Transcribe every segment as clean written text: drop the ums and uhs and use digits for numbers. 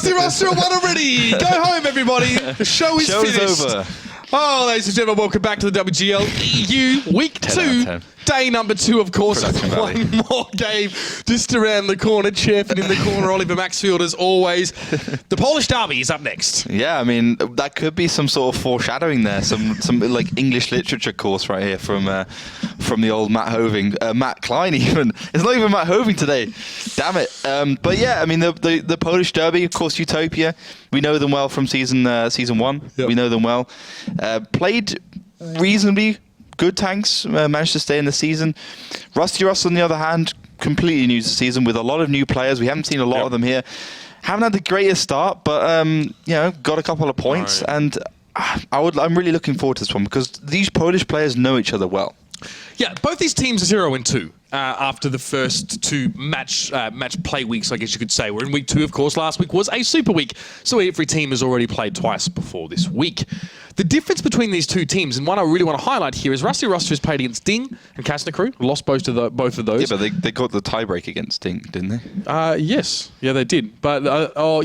Rusty Roster won already. Go home, everybody. The show is finished. Over. Oh, ladies and gentlemen, welcome back to the WGLEU Week 2. Day number 2, of course. One more game just around the corner. Chirping in the corner, Oliver Maxfield, as always. The Polish Derby is up next. Yeah, I mean, that could be some sort of foreshadowing there. Some like English literature course right here from the old Matt Klein even. It's not even Matt Hoving today. Damn it. But yeah, I mean, the Polish Derby, of course, Utopia. We know them well from season 1. Yep. We know them well. Played reasonably good tanks, managed to stay in the season. Rusty Ross, on the other hand, completely new to the season with a lot of new players. We haven't seen a lot of them here. Haven't had the greatest start, but got a couple of points, and I'm really looking forward to this one because these Polish players know each other well. Yeah, both these teams are 0-2 after the first 2 match play weeks, I guess you could say. We're in week 2, of course. Last week was a super week, so every team has already played twice before this week. The difference between these 2 teams, and one I really want to highlight here, is Rusty Roster has played against Ding and Krasnokru, lost both of those. Yeah, but they got the tiebreak against Ding, didn't they? Yes. Yeah, they did. But,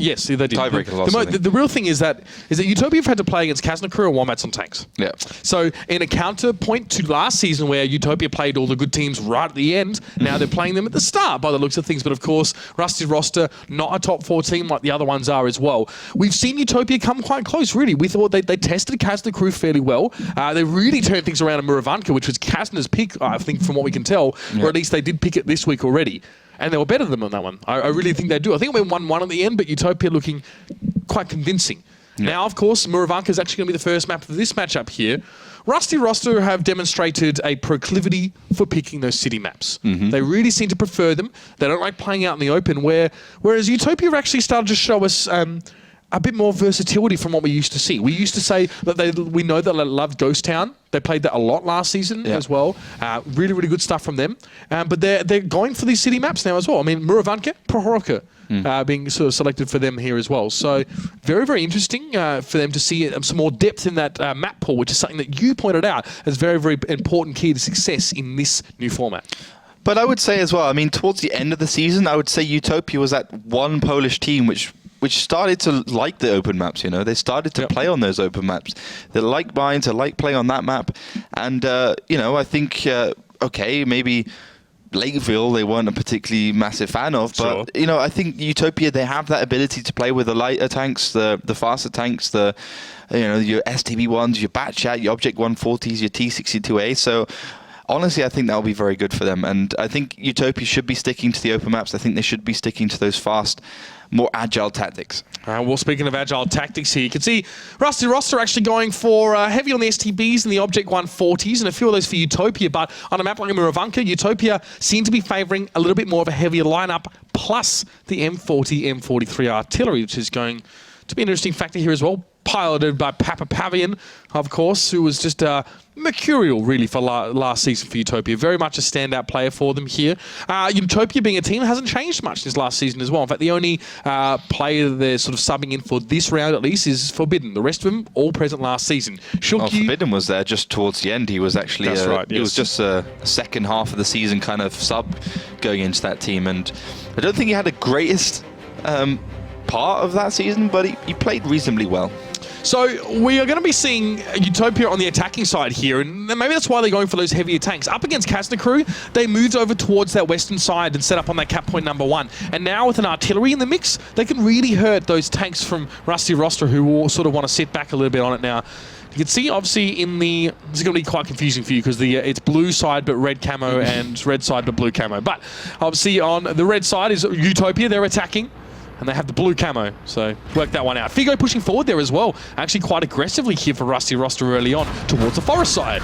yes, they did. Tiebreaker lost, the real thing is that Utopia have had to play against Krasnokru and Wombats on tanks. Yeah. So, in a counterpoint to last season where Utopia played all the good teams right at the end, now they're playing them at the start by the looks of things. But, of course, Rusty Roster, not a top 4 team like the other ones are as well. We've seen Utopia come quite close, really. We thought they tested Krasnokru fairly well. They really turned things around in Murovanka, which was Krasna's pick, I think, from what we can tell, or at least they did pick it this week already. And they were better than them on that one. I really think they do. I think we won 1-1 at the end, but Utopia looking quite convincing. Yeah. Now, of course, Murovanka is actually going to be the first map of this matchup here. Rusty Roster have demonstrated a proclivity for picking those city maps. They really seem to prefer them. They don't like playing out in the open, whereas Utopia have actually started to show us a bit more versatility from what we used to see. We used to say that we know that they loved Ghost Town. They played that a lot last season as well. Really, really good stuff from them. But they're going for these city maps now as well. I mean, Murovanka, Prokhorovka being sort of selected for them here as well. So very, very interesting for them to see some more depth in that map pool, which is something that you pointed out as very, very important key to success in this new format. But I would say as well, I mean, towards the end of the season, I would say Utopia was that one Polish team which started to like the open maps, They started to play on those open maps. They like mines, they like playing on that map. And, I think, maybe Lakeville they weren't a particularly massive fan of, but, I think Utopia, they have that ability to play with the lighter tanks, the faster tanks, your STB1s, your Batchat, your Object 140s, your T62A. So, honestly, I think that will be very good for them. And I think Utopia should be sticking to the open maps. I think they should be sticking to those fast, more agile tactics. Well, speaking of agile tactics here, you can see Rusty Roster actually going for heavy on the STBs and the Object 140s, and a few of those for Utopia. But on a map like Murovanka, Utopia seem to be favouring a little bit more of a heavier lineup, plus the M40, M43 artillery, which is going to be an interesting factor here as well. Piloted by Papa Pavian, of course, who was just mercurial, really, for last season for Utopia. Very much a standout player for them here. Utopia, being a team, hasn't changed much this last season as well. In fact, the only player they're sort of subbing in for this round, at least, is Forbidden. The rest of them, all present last season. Forbidden was there just towards the end. He was actually... That's right, yes. It was just a second half of the season kind of sub going into that team. And I don't think he had the greatest part of that season, but he played reasonably well. So we are going to be seeing Utopia on the attacking side here, and maybe that's why they're going for those heavier tanks. Up against Krasnokru, they moved over towards that western side and set up on that cap point number 1. And now with an artillery in the mix, they can really hurt those tanks from Rusty Roster, who will sort of want to sit back a little bit on it now. You can see, obviously, this is going to be quite confusing for you because it's blue side but red camo and red side but blue camo. But obviously on the red side is Utopia, they're attacking. And they have the blue camo, so work that one out. Figo pushing forward there as well. Actually quite aggressively here for Rusty Roster early on towards the forest side.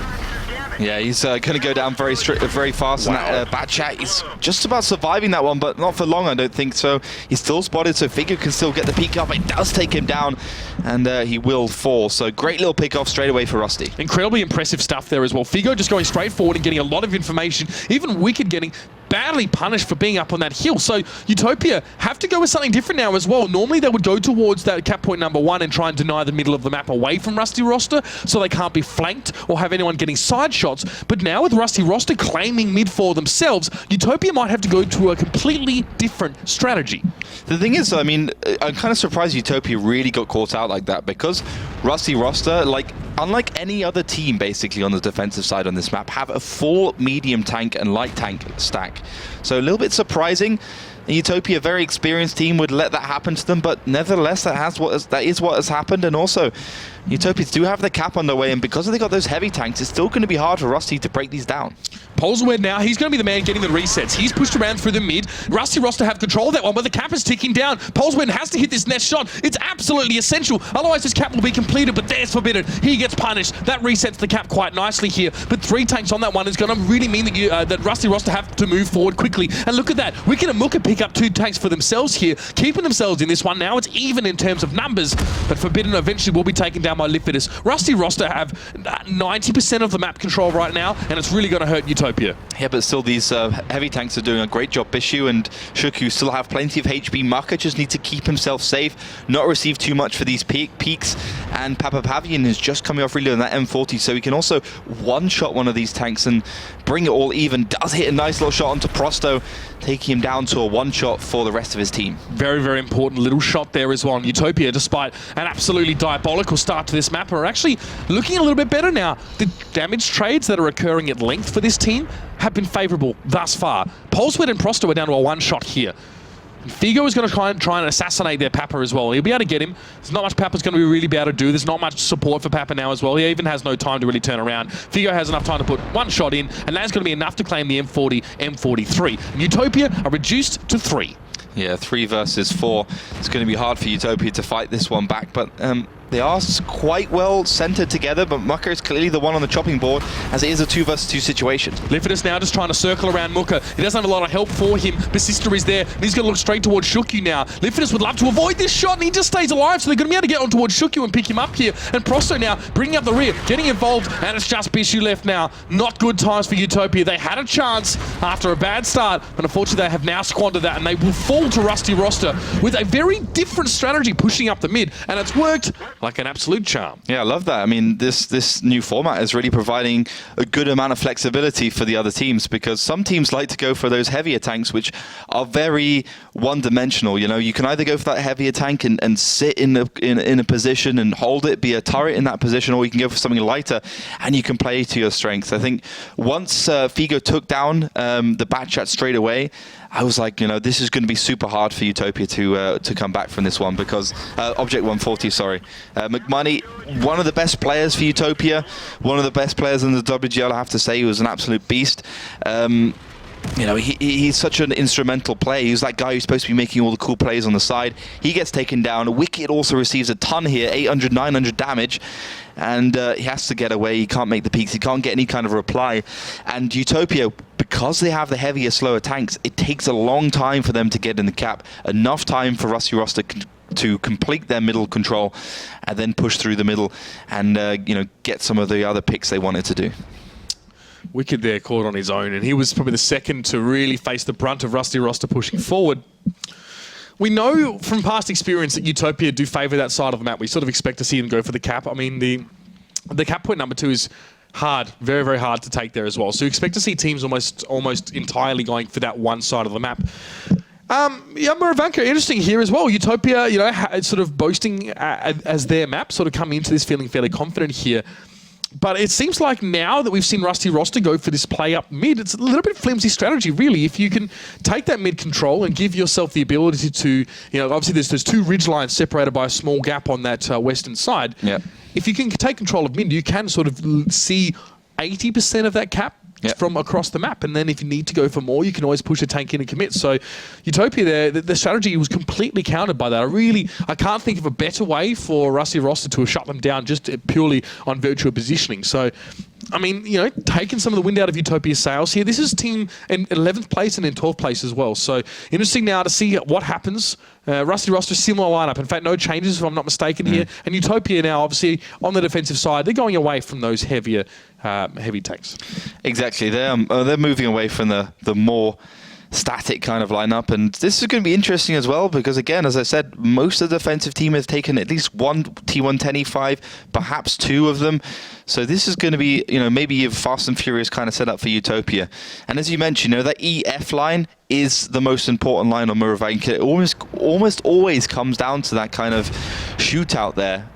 Yeah, he's going to go down very fast. Wow. And that Batchat, he's just about surviving that one, but not for long, I don't think. So he's still spotted, so Figo can still get the peek up. It does take him down, and he will fall. So great little pick off straight away for Rusty. Incredibly impressive stuff there as well. Figo just going straight forward and getting a lot of information. Even Wicked getting badly punished for being up on that hill. So Utopia have to go with something different now as well. Normally they would go towards that cap point number 1 and try and deny the middle of the map away from Rusty Roster so they can't be flanked or have anyone getting side shots. But now with Rusty Roster claiming mid for themselves, Utopia might have to go to a completely different strategy. The thing is, I mean, I'm kind of surprised Utopia really got caught out like that, because Rusty Roster, like, unlike any other team basically on the defensive side on this map, have a full medium tank and light tank stack. So a little bit surprising. Utopia, a very experienced team, would let that happen to them, but nevertheless, that is what has happened. And also, Utopians do have the cap on their way, and because they got those heavy tanks, it's still going to be hard for Rusty to break these down. Polswed now, he's going to be the man getting the resets. He's pushed around through the mid. Rusty Roster have control of that one, but the cap is ticking down. Polswed has to hit this next shot. It's absolutely essential. Otherwise, this cap will be completed, but there's Forbidden. He gets punished. That resets the cap quite nicely here, but 3 tanks on that one is going to really mean that, that Rusty Roster have to move forward quickly. And look at that. Wicked and Mooka pick up 2 tanks for themselves here, keeping themselves in this one. Now it's even in terms of numbers, but Forbidden eventually will be taken down by Lifidus. Rusty Roster have 90% of the map control right now, and it's really going to hurt Utopia. Yeah, but still, these heavy tanks are doing a great job. Bishu and Shuku still have plenty of HP. Maka just needs to keep himself safe, not receive too much for these peaks. And Papa Pavian is just coming off really on that M40, so he can also one-shot one of these tanks and bring it all even. Does hit a nice little shot onto Prosto, taking him down to a one-shot for the rest of his team. Very, very important little shot there as well. And Utopia, despite an absolutely diabolical start to this map, are actually looking a little bit better now. The damage trades that are occurring at length for this team have been favourable thus far. Polswed and Prosto are down to a one-shot here. And Figo is going to try and assassinate their Papa as well. He'll be able to get him. There's not much Papa's going to really be able to do. There's not much support for Papa now as well. He even has no time to really turn around. Figo has enough time to put 1 shot in, and that's going to be enough to claim the M40, M43. And Utopia are reduced to 3. Yeah, 3 versus 4. It's going to be hard for Utopia to fight this one back, but they are quite well centered together, but Muka is clearly the one on the chopping board, as it is a 2 versus 2 situation. Lifidus now just trying to circle around Muka. He doesn't have a lot of help for him. Basister is there, and he's going to look straight towards Shukyu now. Lifidus would love to avoid this shot, and he just stays alive, so they're going to be able to get on towards Shukyu and pick him up here. And Prosto now bringing up the rear, getting involved, and it's just Bishu left now. Not good times for Utopia. They had a chance after a bad start, but unfortunately they have now squandered that, and they will fall to Rusty Roster with a very different strategy pushing up the mid, and it's worked like an absolute charm. Yeah, I love that. I mean, this new format is really providing a good amount of flexibility for the other teams, because some teams like to go for those heavier tanks, which are very one-dimensional. You know, you can either go for that heavier tank and sit in a position and hold it, be a turret in that position, or you can go for something lighter and you can play to your strengths. I think once Figo took down the bat chat straight away, I was like, you know, this is going to be super hard for Utopia to come back from this one, because Object 140, sorry. McMoney, one of the best players for Utopia, one of the best players in the WGL, I have to say. He was an absolute beast. You know, he's such an instrumental player. He's that guy who's supposed to be making all the cool plays on the side. He gets taken down. Wicked also receives a ton here, 800, 900 damage. And he has to get away. He can't make the peaks. He can't get any kind of reply. And Utopia, because they have the heavier, slower tanks, it takes a long time for them to get in the cap. Enough time for Rusty Roster to complete their middle control and then push through the middle and you know, get some of the other picks they wanted to do. Wicked there caught on his own, and he was probably the second to really face the brunt of Rusty Roster pushing forward. We know from past experience that Utopia do favour that side of the map. We sort of expect to see them go for the cap. I mean, the cap point number 2 is hard, very, very hard to take there as well. So you expect to see teams almost entirely going for that one side of the map. Yeah, Murovanka, interesting here as well. Utopia, you know, sort of boasting as their map, sort of coming into this feeling fairly confident here. But it seems like now that we've seen Rusty Roster go for this play up mid, it's a little bit flimsy strategy, really. If you can take that mid control and give yourself the ability to, you know, obviously there's 2 ridge lines separated by a small gap on that western side. Yep. If you can take control of mid, you can sort of see 80% of that cap. Yep. From across the map, and then if you need to go for more, you can always push a tank in and commit. So Utopia there, the strategy was completely countered by that. I can't think of a better way for Rusty Roster to have shut them down just purely on virtue of positioning. So I mean, you know, taking some of the wind out of Utopia's sails here. This is team in 11th place and in 12th place as well. So interesting now to see what happens. Rusty roster, similar lineup. In fact, no changes if I'm not mistaken here. And Utopia now, obviously, on the defensive side, they're going away from those heavier, heavy tanks. Exactly. They're moving away from the more static kind of lineup, and this is going to be interesting as well because, again, as I said, most of the defensive team has taken at least one T110 E5, perhaps two of them. So this is going to be, you know, maybe a Fast and Furious kind of setup for Utopia. And as you mentioned, you know, that EF line is the most important line on Murovanka. It almost always comes down to that kind of shootout there.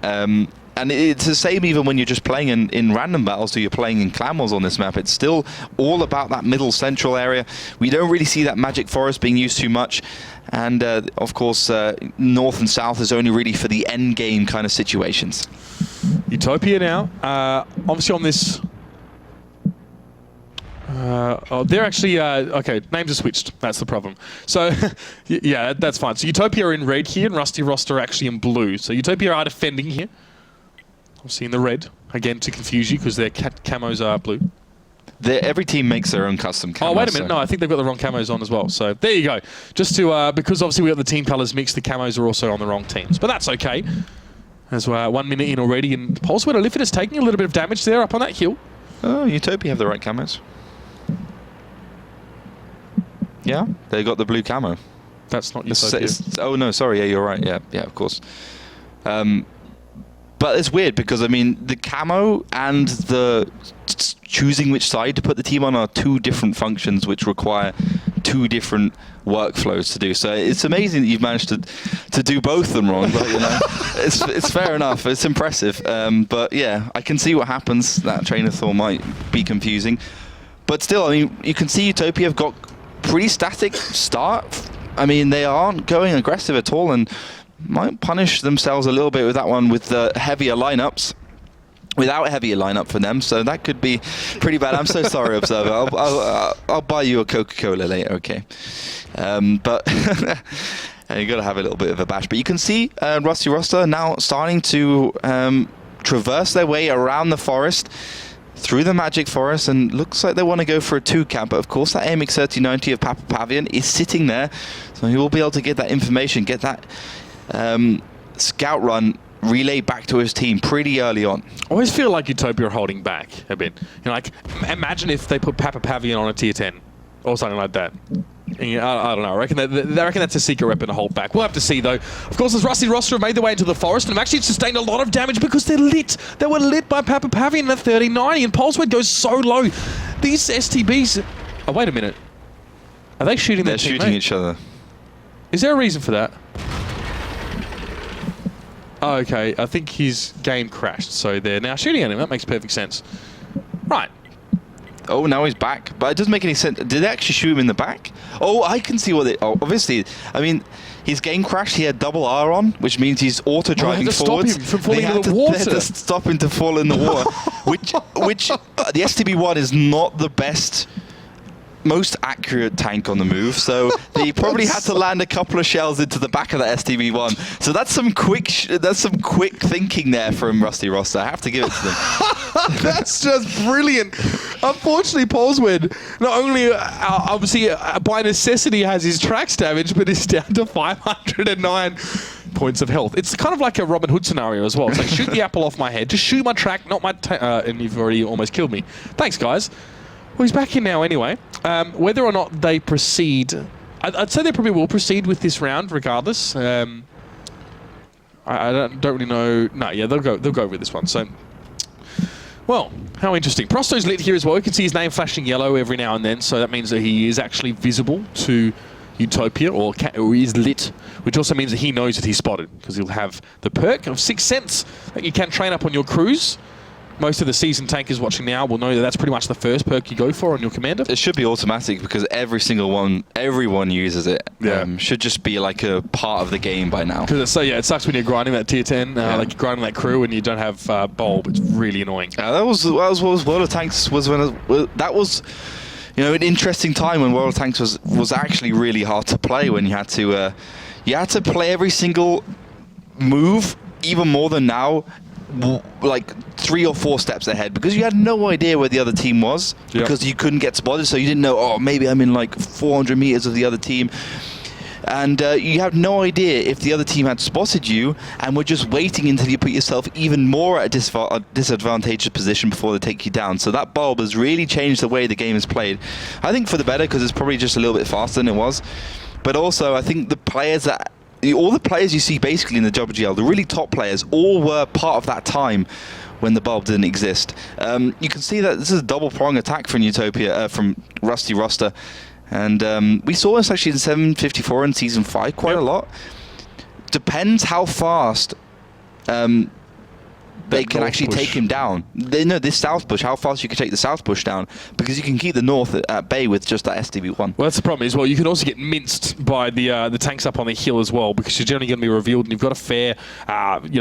And it's the same even when you're just playing in random battles, so you're playing in clan wars on this map. It's still all about that middle central area. We don't really see that Magic Forest being used too much. And of course, north and south is only really for the end game kind of situations. Utopia now, obviously on this... they're actually, okay, names are switched. That's the problem. So, yeah, that's fine. So Utopia are in red here, and Rusty Roster are actually in blue. So Utopia are defending here. Obviously in the red, again, to confuse you, because their camos are blue. Every team makes their own custom camos. Oh, wait a minute. No, I think they've got the wrong camos on as well. So there you go. Just to, because obviously we got the team colours mixed, the camos are also on the wrong teams. But that's okay. As 1 minute in already, and Pulseweed Olifin is taking a little bit of damage there up on that hill. Oh, Utopia have the right camos. Yeah, they got the blue camo. That's not Utopia. Oh, no, sorry. Yeah, you're right. Yeah, of course. But it's weird because, I mean, the camo and the choosing which side to put the team on are two different functions which require two different workflows to do. So it's amazing that you've managed to do both of them wrong. But, you know, it's fair enough. It's impressive. But, yeah, I can see what happens. That train of thought might be confusing. But still, I mean, you can see Utopia have got pretty static start. I mean, they aren't going aggressive at all, and might punish themselves a little bit with that one with the heavier lineups. Without a heavier lineup for them, so that could be pretty bad. I'm so sorry, Observer. I'll buy you a Coca-Cola later, okay? But you got to have a little bit of a bash. But you can see Rusty Roster now starting to traverse their way around the forest, through the Magic Forest, and looks like they want to go for a 2-cap. But of course, that AMX 3090 of Papa Pavian is sitting there, so he will be able to get that information, get that scout run relay back to his team pretty early on. I always feel like Utopia are holding back a bit. You know, like, imagine if they put Papa Pavian on a tier 10 or something like that. I don't know. I reckon that's a secret weapon to hold back. We'll have to see, though. Of course, as Rusty Roster have made their way into the forest and have actually sustained a lot of damage because they're lit. They were lit by Papa Pavian at 3090, and Pulseweed goes so low. These STBs... Oh, wait a minute. Are they shooting their teammate? They're shooting each other. Is there a reason for that? Oh, okay. I think his game crashed, so they're now shooting at him. That makes perfect sense. Right. Oh, now he's back. But it doesn't make any sense. Did they actually shoot him in the back? Oh, I can see what they... Oh, obviously, I mean, his game crashed. He had double R on, which means he's auto-driving forwards. Stop him from falling into the water. They had to stop him to fall in the water, which the STB-1 is not the best... most accurate tank on the move, so they probably had to land a couple of shells into the back of that STB-1. So that's some quick thinking there from Rusty Roster. I have to give it to them. That's just brilliant. Unfortunately, Pulseweed not only obviously by necessity has his tracks damaged, but is down to 509 points of health. It's kind of like a Robin Hood scenario as well. It's like, shoot the apple off my head, just shoot my track, not my and you've already almost killed me. Thanks, guys. Well, he's back in now anyway. Whether or not they proceed, I'd say they probably will proceed with this round regardless. I don't really know. No, yeah, they'll go with this one. So, well, how interesting. Prosto's lit here as well. You can see his name flashing yellow every now and then, so that means that he is actually visible to Utopia, or is lit, which also means that he knows that he's spotted, because he'll have the perk of 6 cents that you can train up on your crews. Most of the seasoned tankers watching now will know that that's pretty much the first perk you go for on your commander. It should be automatic because everyone uses it. Yeah. Should just be like a part of the game by now. So yeah, it sucks when you're grinding that tier 10, like you're grinding that crew and you don't have bulb. It's really annoying. That was World of Tanks was that was, you know, an interesting time when World of Tanks was actually really hard to play, when you had to play every single move, even more than now. like 3 or 4 steps ahead because you had no idea where the other team was because you couldn't get spotted, so you didn't know, oh, maybe I'm in like 400 meters of the other team. And you have no idea if the other team had spotted you and were just waiting until you put yourself even more at a disadvantageous position before they take you down. So that bulb has really changed the way the game is played. I think for the better because it's probably just a little bit faster than it was. But also I think all the players you see basically in the WGL, the really top players, all were part of that time when the bulb didn't exist. You can see that this is a double-prong attack from Utopia, from Rusty Roster. And we saw this actually in 754 in Season 5 quite a lot. Depends how fast they can actually take him down. They know this south push, how fast you can take the south push down, because you can keep the north at bay with just that SDB1. Well, that's the problem as well. You can also get minced by the tanks up on the hill as well, because you're generally going to be revealed, and you've got a fair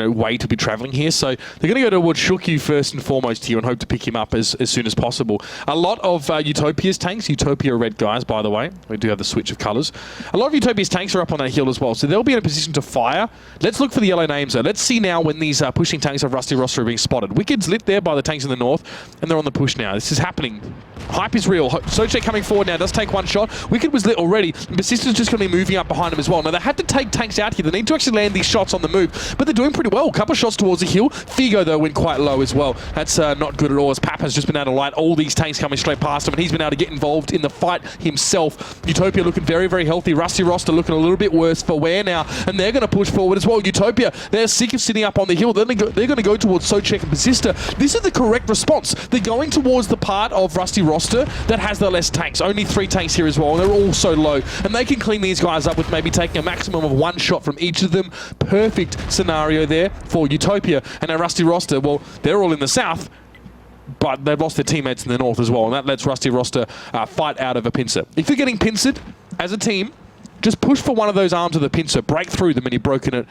way to be travelling here. So they're going to go towards Shukyu first and foremost here and hope to pick him up as soon as possible. A lot of Utopia's tanks, Utopia red guys, by the way. We do have the switch of colours. A lot of Utopia's tanks are up on that hill as well, so they'll be in a position to fire. Let's look for the yellow names, though. Let's see now when these pushing tanks of Rusty Roster are being spotted. Wicked's lit there by the tanks in the north, and they're on the push now. This is happening. Hype is real. Soche coming forward now, does take one shot. Wicked was lit already. Persistent's just going to be moving up behind him as well. Now, they had to take tanks out here. They need to actually land these shots on the move, but they're doing pretty well. A couple of shots towards the hill. Figo, though, went quite low as well. That's not good at all, as Pap has just been able to light all these tanks coming straight past him, and he's been able to get involved in the fight himself. Utopia looking very, very healthy. Rusty Roster looking a little bit worse for wear now, and they're going to push forward as well. Utopia, they're sick of sitting up on the hill. They're going to go towards Sochek and Persista. This is the correct response. They're going towards the part of Rusty Roster that has the less tanks. Only 3 tanks here as well, and they're all so low. And they can clean these guys up with maybe taking a maximum of 1 shot from each of them. Perfect scenario there for Utopia. And now Rusty Roster, well, they're all in the south, but they've lost their teammates in the north as well, and that lets Rusty Roster fight out of a pincer. If you're getting pincered as a team, just push for one of those arms of the pincer, break through them, and you've broken it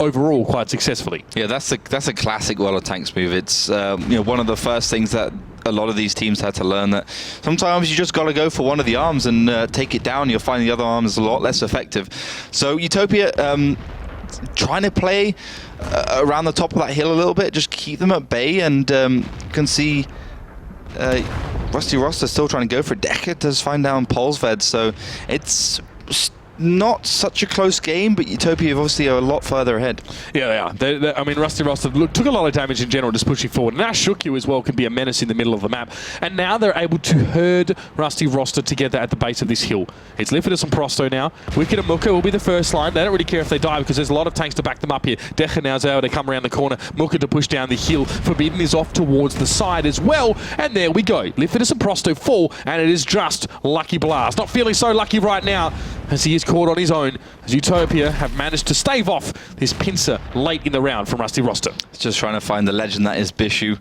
overall quite successfully. Yeah, that's a classic World of Tanks move. It's one of the first things that a lot of these teams had to learn, that sometimes you just got to go for one of the arms and take it down. You'll find the other arm is a lot less effective. So Utopia trying to play around the top of that hill a little bit, just keep them at bay, and you can see Rusty Roster still trying to go for it. Decker does find down Polsved, so it's not such a close game, but Utopia obviously are a lot further ahead. Yeah, they are. I mean, Rusty Roster took a lot of damage in general just pushing forward. Now Shukyu as well can be a menace in the middle of the map. And now they're able to herd Rusty Roster together at the base of this hill. It's Lifidus and Prosto now. Wicked and Muka will be the first line. They don't really care if they die because there's a lot of tanks to back them up here. Decha now is able to come around the corner. Muka to push down the hill. Forbidden is off towards the side as well. And there we go. Lifidus and Prosto fall, and it is just Lucky Blast. Not feeling so lucky right now, as he is caught on his own, as Utopia have managed to stave off this pincer late in the round from Rusty Roster. Just trying to find the legend that is Bishu,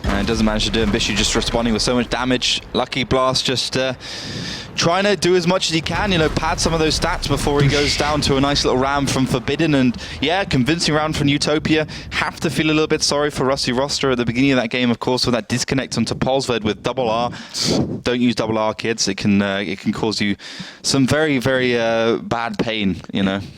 and doesn't manage to do it. Bishu just responding with so much damage. Lucky Blast just trying to do as much as he can, pad some of those stats before he goes down to a nice little round from Forbidden. And yeah, convincing round from Utopia. Have to feel a little bit sorry for Rusty Roster at the beginning of that game, of course, with that disconnect onto Polsved with double R. Don't use double R, kids. It can cause you some very, very bad pain,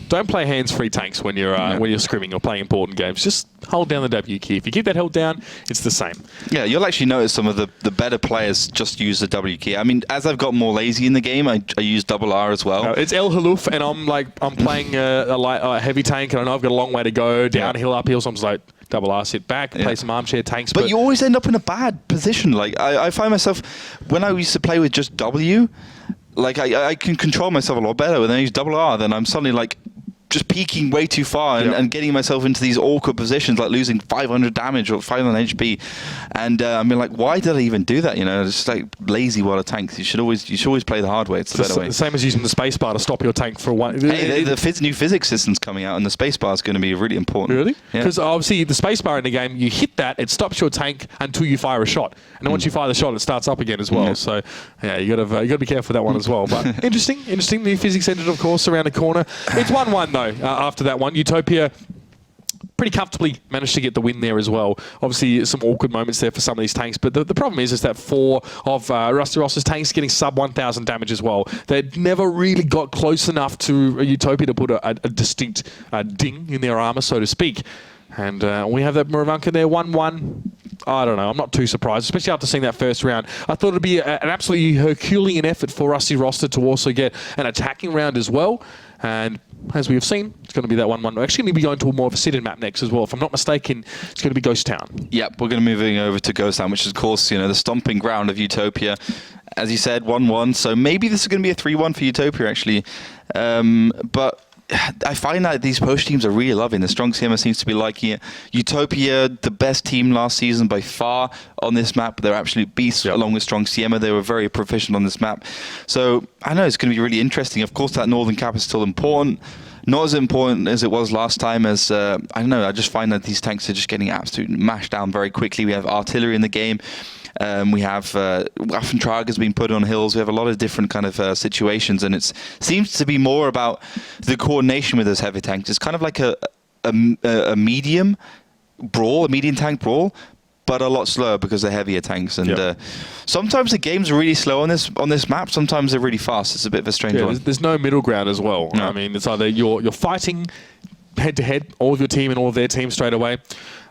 Don't play hands-free tanks when you're scrimming or playing important games. Just hold down the W key. If you keep that held down, it's the same. Yeah, you'll actually notice some of the better players just use the W key. I mean, as I've got more lazy in the game, I use double R as well. It's El Haluf, and I'm playing a heavy tank, and I know I've got a long way to go, downhill, uphill, so I'm just like, double R, sit back, play some armchair tanks. But you always end up in a bad position. Like, I find myself, when I used to play with just W, like, I can control myself a lot better. When I use double R, then I'm suddenly like, just peaking way too far and getting myself into these awkward positions, like losing 500 damage or 500 HP. And I mean, like, why did I even do that? It's just like lazy World of Tanks. You should always play the hard way. It's the better way. The same as using the spacebar to stop your tank for one. Hey, the new physics system's coming out, and the spacebar is going to be really important. Really? Because obviously the spacebar in the game, you hit that, it stops your tank until you fire a shot, and then once you fire the shot, it starts up again as well. So yeah, you got to be careful with that one as well. But interesting. New physics engine, of course, around the corner. It's 1-1 though. After that one, Utopia pretty comfortably managed to get the win there as well. Obviously, some awkward moments there for some of these tanks, but the problem is that 4 of Rusty Roster's tanks getting sub 1,000 damage as well. They never really got close enough to Utopia to put a distinct ding in their armor, so to speak. And we have that Murovanka there, 1-1. I don't know. I'm not too surprised, especially after seeing that first round. I thought it'd be an absolutely Herculean effort for Rusty Roster to also get an attacking round as well. And as we have seen, it's going to be that 1-1. We're actually going to be going to a more of a sit-in map next as well. If I'm not mistaken, it's going to be Ghost Town. Yep, we're going to be moving over to Ghost Town, which is, of course, the stomping ground of Utopia. As you said, 1-1. So maybe this is going to be a 3-1 for Utopia, actually. But I find that these Polish teams are really loving. The Strong CMA seems to be liking it. Utopia, the best team last season by far on this map. They're absolute beasts along with Strong CMA. They were very proficient on this map. So I know it's going to be really interesting. Of course, that northern cap is still important. Not as important as it was last time as, I don't know, I just find that these tanks are just getting absolutely mashed down very quickly. We have artillery in the game. We have Waffentrager being put on hills. We have a lot of different kind of situations, and it seems to be more about the coordination with those heavy tanks. It's kind of like a medium brawl, a medium tank brawl, but a lot slower because they're heavier tanks. And sometimes the games are really slow on this map. Sometimes they're really fast. It's a bit of a strange one. There's no middle ground as well. No. I mean, it's either you're fighting head to head, all of your team and all of their team straight away.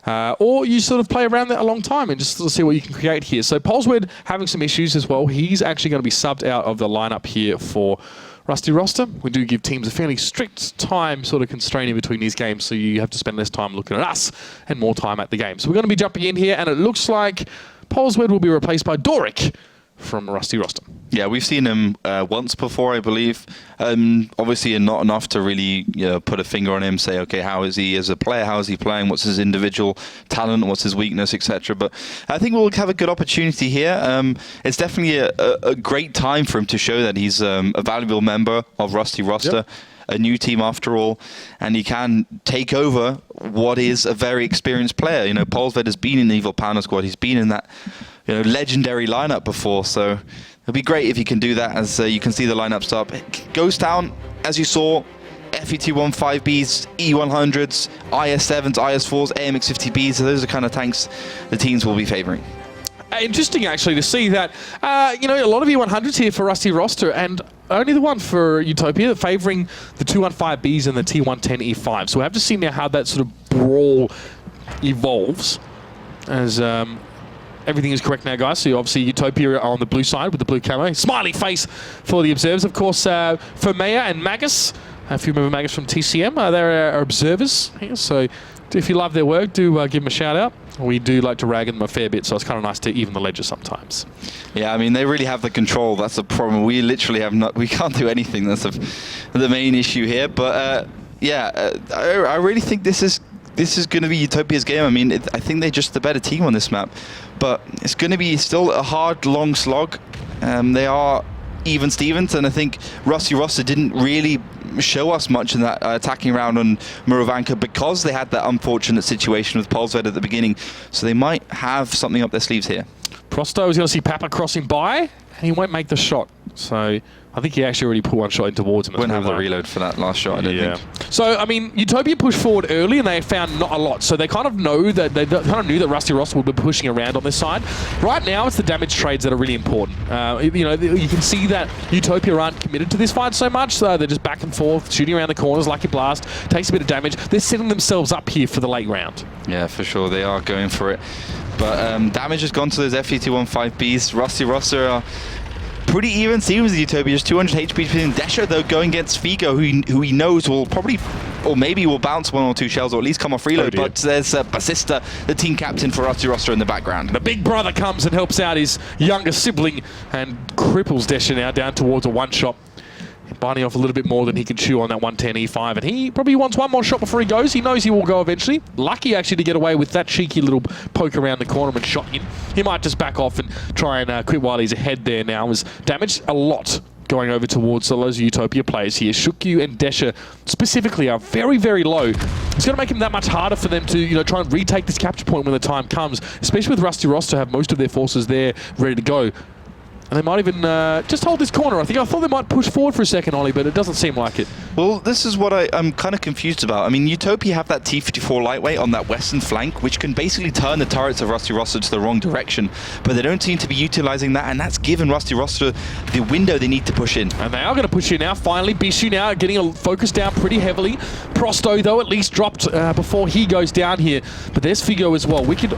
Or you sort of play around that a long time and just sort of see what you can create here. So Polswed having some issues as well. He's actually going to be subbed out of the lineup here for Rusty Roster. We do give teams a fairly strict time sort of constraint in between these games, so you have to spend less time looking at us and more time at the game. So we're going to be jumping in here, and it looks like Polswed will be replaced by Doric from Rusty Roster. Yeah, we've seen him once before, I believe. Obviously, not enough to really put a finger on him, say, okay, how is he as a player? How is he playing? What's his individual talent? What's his weakness, etc. But I think we'll have a good opportunity here. It's definitely a great time for him to show that he's a valuable member of Rusty Roster. A new team after all, and he can take over what is a very experienced player. Polsved has been in the Evil Pounder squad. He's been in that legendary lineup before, so it'll be great if he can do that. As you can see the lineup start. Ghost Town, as you saw, FET-15Bs, E100s, IS-7s, IS-4s, AMX-50Bs. So those are the kind of tanks the teams will be favouring. Interesting, actually, to see that, a lot of E100s here for Rusty Roster, and only the one for Utopia, favouring the 215Bs and the T110E5. So we have to see now how that sort of brawl evolves, as everything is correct now, guys. So obviously Utopia are on the blue side with the blue camo. Smiley face for the observers. Of course, for Maya and Magus, if you remember Magus from TCM, they're our observers here. So if you love their work, do give them a shout out. We do like to rag them a fair bit, so it's kind of nice to even the ledger sometimes. Yeah, I mean, they really have the control. That's the problem. We literally have we can't do anything. That's the main issue here. But I really think this is going to be Utopia's game. I mean, I think they're just the better team on this map, but it's going to be still a hard, long slog. They are even Stevens, and I think Rusty Roster didn't really show us much in that attacking round on Murovanka because they had that unfortunate situation with Polsved at the beginning, so they might have something up their sleeves here. Prosto is going to see Papa crossing by, and he won't make the shot. So I think he actually already put one shot in towards him. Wouldn't have the reload for that last shot, I don't think. So, I mean, Utopia pushed forward early, and they found not a lot. So they kind of know that they kind of knew that Rusty Roster would be pushing around on this side. Right now, it's the damage trades that are really important. You can see that Utopia aren't committed to this fight so much. So they're just back and forth, shooting around the corners. Lucky Blast takes a bit of damage. They're setting themselves up here for the late round. Yeah, for sure. They are going for it. But damage has gone to those FET-15Bs. Rusty Roster are pretty even Steven with Utopia, just 200 HP between Desha, though, going against Figo, who he knows will probably, or maybe will bounce one or two shells, or at least come off reload. But there's Basista, the team captain for Rusty Roster, in the background. The big brother comes and helps out his younger sibling and cripples Desha now down towards a one-shot. Biting off a little bit more than he can chew on that 110E5, and he probably wants one more shot before he goes. He knows he will go eventually. Lucky actually to get away with that cheeky little poke around the corner and shot in. He might just back off and try and quit while he's ahead there now. Was damaged a lot going over towards those Utopia players here. Shukyu and Desha specifically are very, very low. It's going to make him that much harder for them to try and retake this capture point when the time comes, especially with Rusty Roster to have most of their forces there ready to go. And they might even just hold this corner. I thought they might push forward for a second, Ollie, but it doesn't seem like it. Well, this is what I'm kind of confused about. I mean, Utopia have that T-54 lightweight on that western flank, which can basically turn the turrets of Rusty Roster to the wrong direction, but they don't seem to be utilizing that, and that's given Rusty Roster the window they need to push in. And they are going to push in now. Finally, Bishu now getting a focus down pretty heavily. Prosto, though, at least dropped before he goes down here. But there's Figo as well. Wicked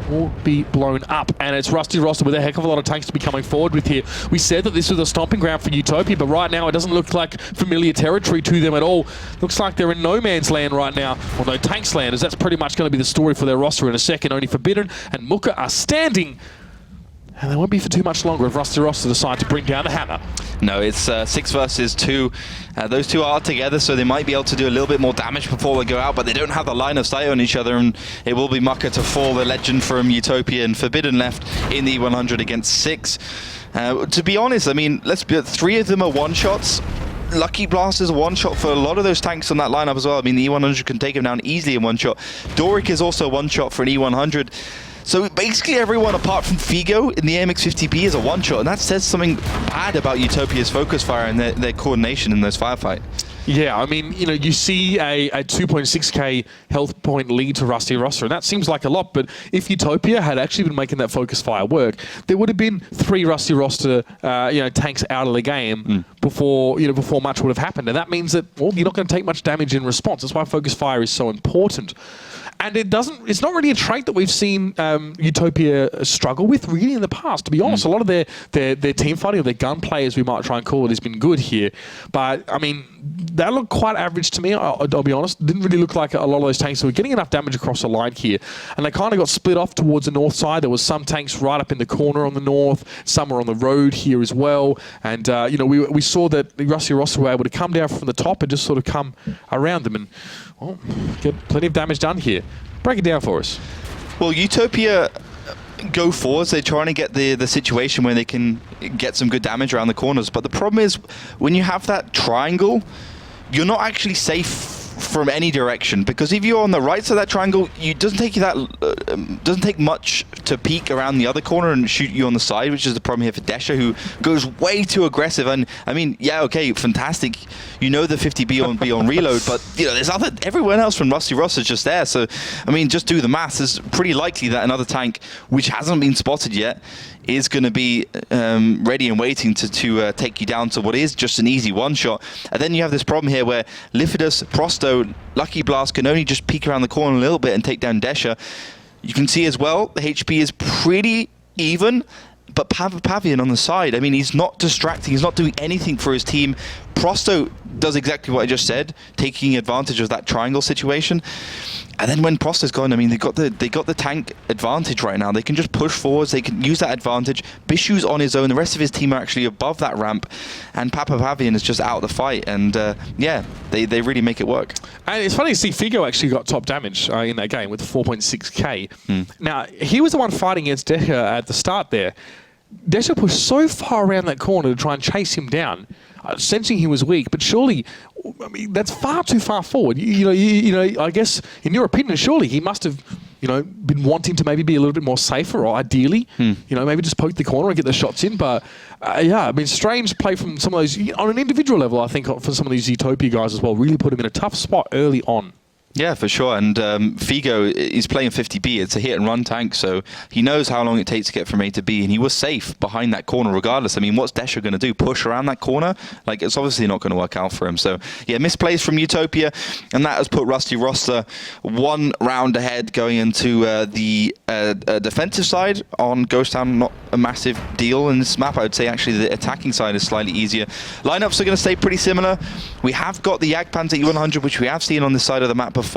will be blown up, and it's Rusty Roster with a heck of a lot of tanks to be coming forward with here. We said that this was a stomping ground for Utopia, but right now it doesn't look like familiar territory to them at all. Looks like they're in no man's land right now, or no tanks land, as that's pretty much going to be the story for their roster in a second. Only Forbidden and Muka are standing, and they won't be for too much longer if Rusty Roster decide to bring down the hammer. No, it's 6 versus 2. Those two are together, so they might be able to do a little bit more damage before they go out, but they don't have the line of sight on each other, and it will be Muka to fall, the legend from Utopia, and Forbidden left in the E100 against 6. To be honest, I mean, 3 of them are one-shots. Lucky Blast is a one-shot for a lot of those tanks on that lineup as well. I mean, the E100 can take him down easily in one shot. Doric is also one-shot for an E100. So basically everyone apart from Figo in the AMX-50B is a one-shot, and that says something bad about Utopia's focus fire and their coordination in those firefights. Yeah, I mean, you know, you see a 2.6k health point lead to Rusty Roster, and that seems like a lot, but if Utopia had actually been making that focus fire work, there would have been 3 Rusty Roster, tanks out of the game before much would have happened, and that means that, well, you're not going to take much damage in response. That's why focus fire is so important. And it's not really a trait that we've seen Utopia struggle with really in the past, to be honest. A lot of their team fighting, or their gunplay, as we might try and call it, has been good here. But, I mean, that looked quite average to me, I'll be honest. Didn't really look like a lot of those tanks were getting enough damage across the line here. And they kind of got split off towards the north side. There was some tanks right up in the corner on the north, some were on the road here as well. And, we saw that the Rusty Roster were able to come down from the top and just sort of come around them and, well, get plenty of damage done here. Break it down for us. Well, Utopia go forwards. They're trying to get the situation where they can get some good damage around the corners. But the problem is, when you have that triangle, you're not actually safe from any direction, because if you're on the right side of that triangle, it doesn't take much to peek around the other corner and shoot you on the side, which is the problem here for Desha, who goes way too aggressive. And I mean, yeah, okay, fantastic. You know the 50B on reload, but there's everyone else from Rusty Roster just there. So I mean, just do the math. It's pretty likely that another tank, which hasn't been spotted yet, is going to be ready and waiting to take you down to what is just an easy one-shot. And then you have this problem here where Lifidus, Prosto, Lucky Blast can only just peek around the corner a little bit and take down Desha. You can see as well, the HP is pretty even, but Pavian on the side, I mean, he's not distracting, he's not doing anything for his team. Prosto does exactly what I just said, taking advantage of that triangle situation. And then when Prosto's gone, I mean, they got the tank advantage right now. They can just push forwards. They can use that advantage. Bishu's on his own. The rest of his team are actually above that ramp, and Pavian is just out of the fight. And yeah, they really make it work. And it's funny to see Figo actually got top damage in that game with 4.6k. Now, he was the one fighting against Desha at the start there. Desha pushed so far around that corner to try and chase him down, sensing he was weak, but surely, I mean, that's far too far forward. I guess, in your opinion, surely he must have, been wanting to maybe be a little bit more safer, or ideally, maybe just poke the corner and get the shots in. But yeah, I mean, strange play from some of those, on an individual level, I think, for some of these Utopia guys as well, really put him in a tough spot early on. Yeah, for sure. And Figo is playing 50B. It's a hit-and-run tank, so he knows how long it takes to get from A to B, and he was safe behind that corner regardless. I mean, what's Desha going to do? Push around that corner? Like, it's obviously not going to work out for him. So, yeah, misplays from Utopia, and that has put Rusty Roster 1 round ahead going into the defensive side on Ghost Town. Not a massive deal in this map. I would say, actually, the attacking side is slightly easier. Lineups are going to stay pretty similar. We have got the Jagdpanzer E100, which we have seen on this side of the map before.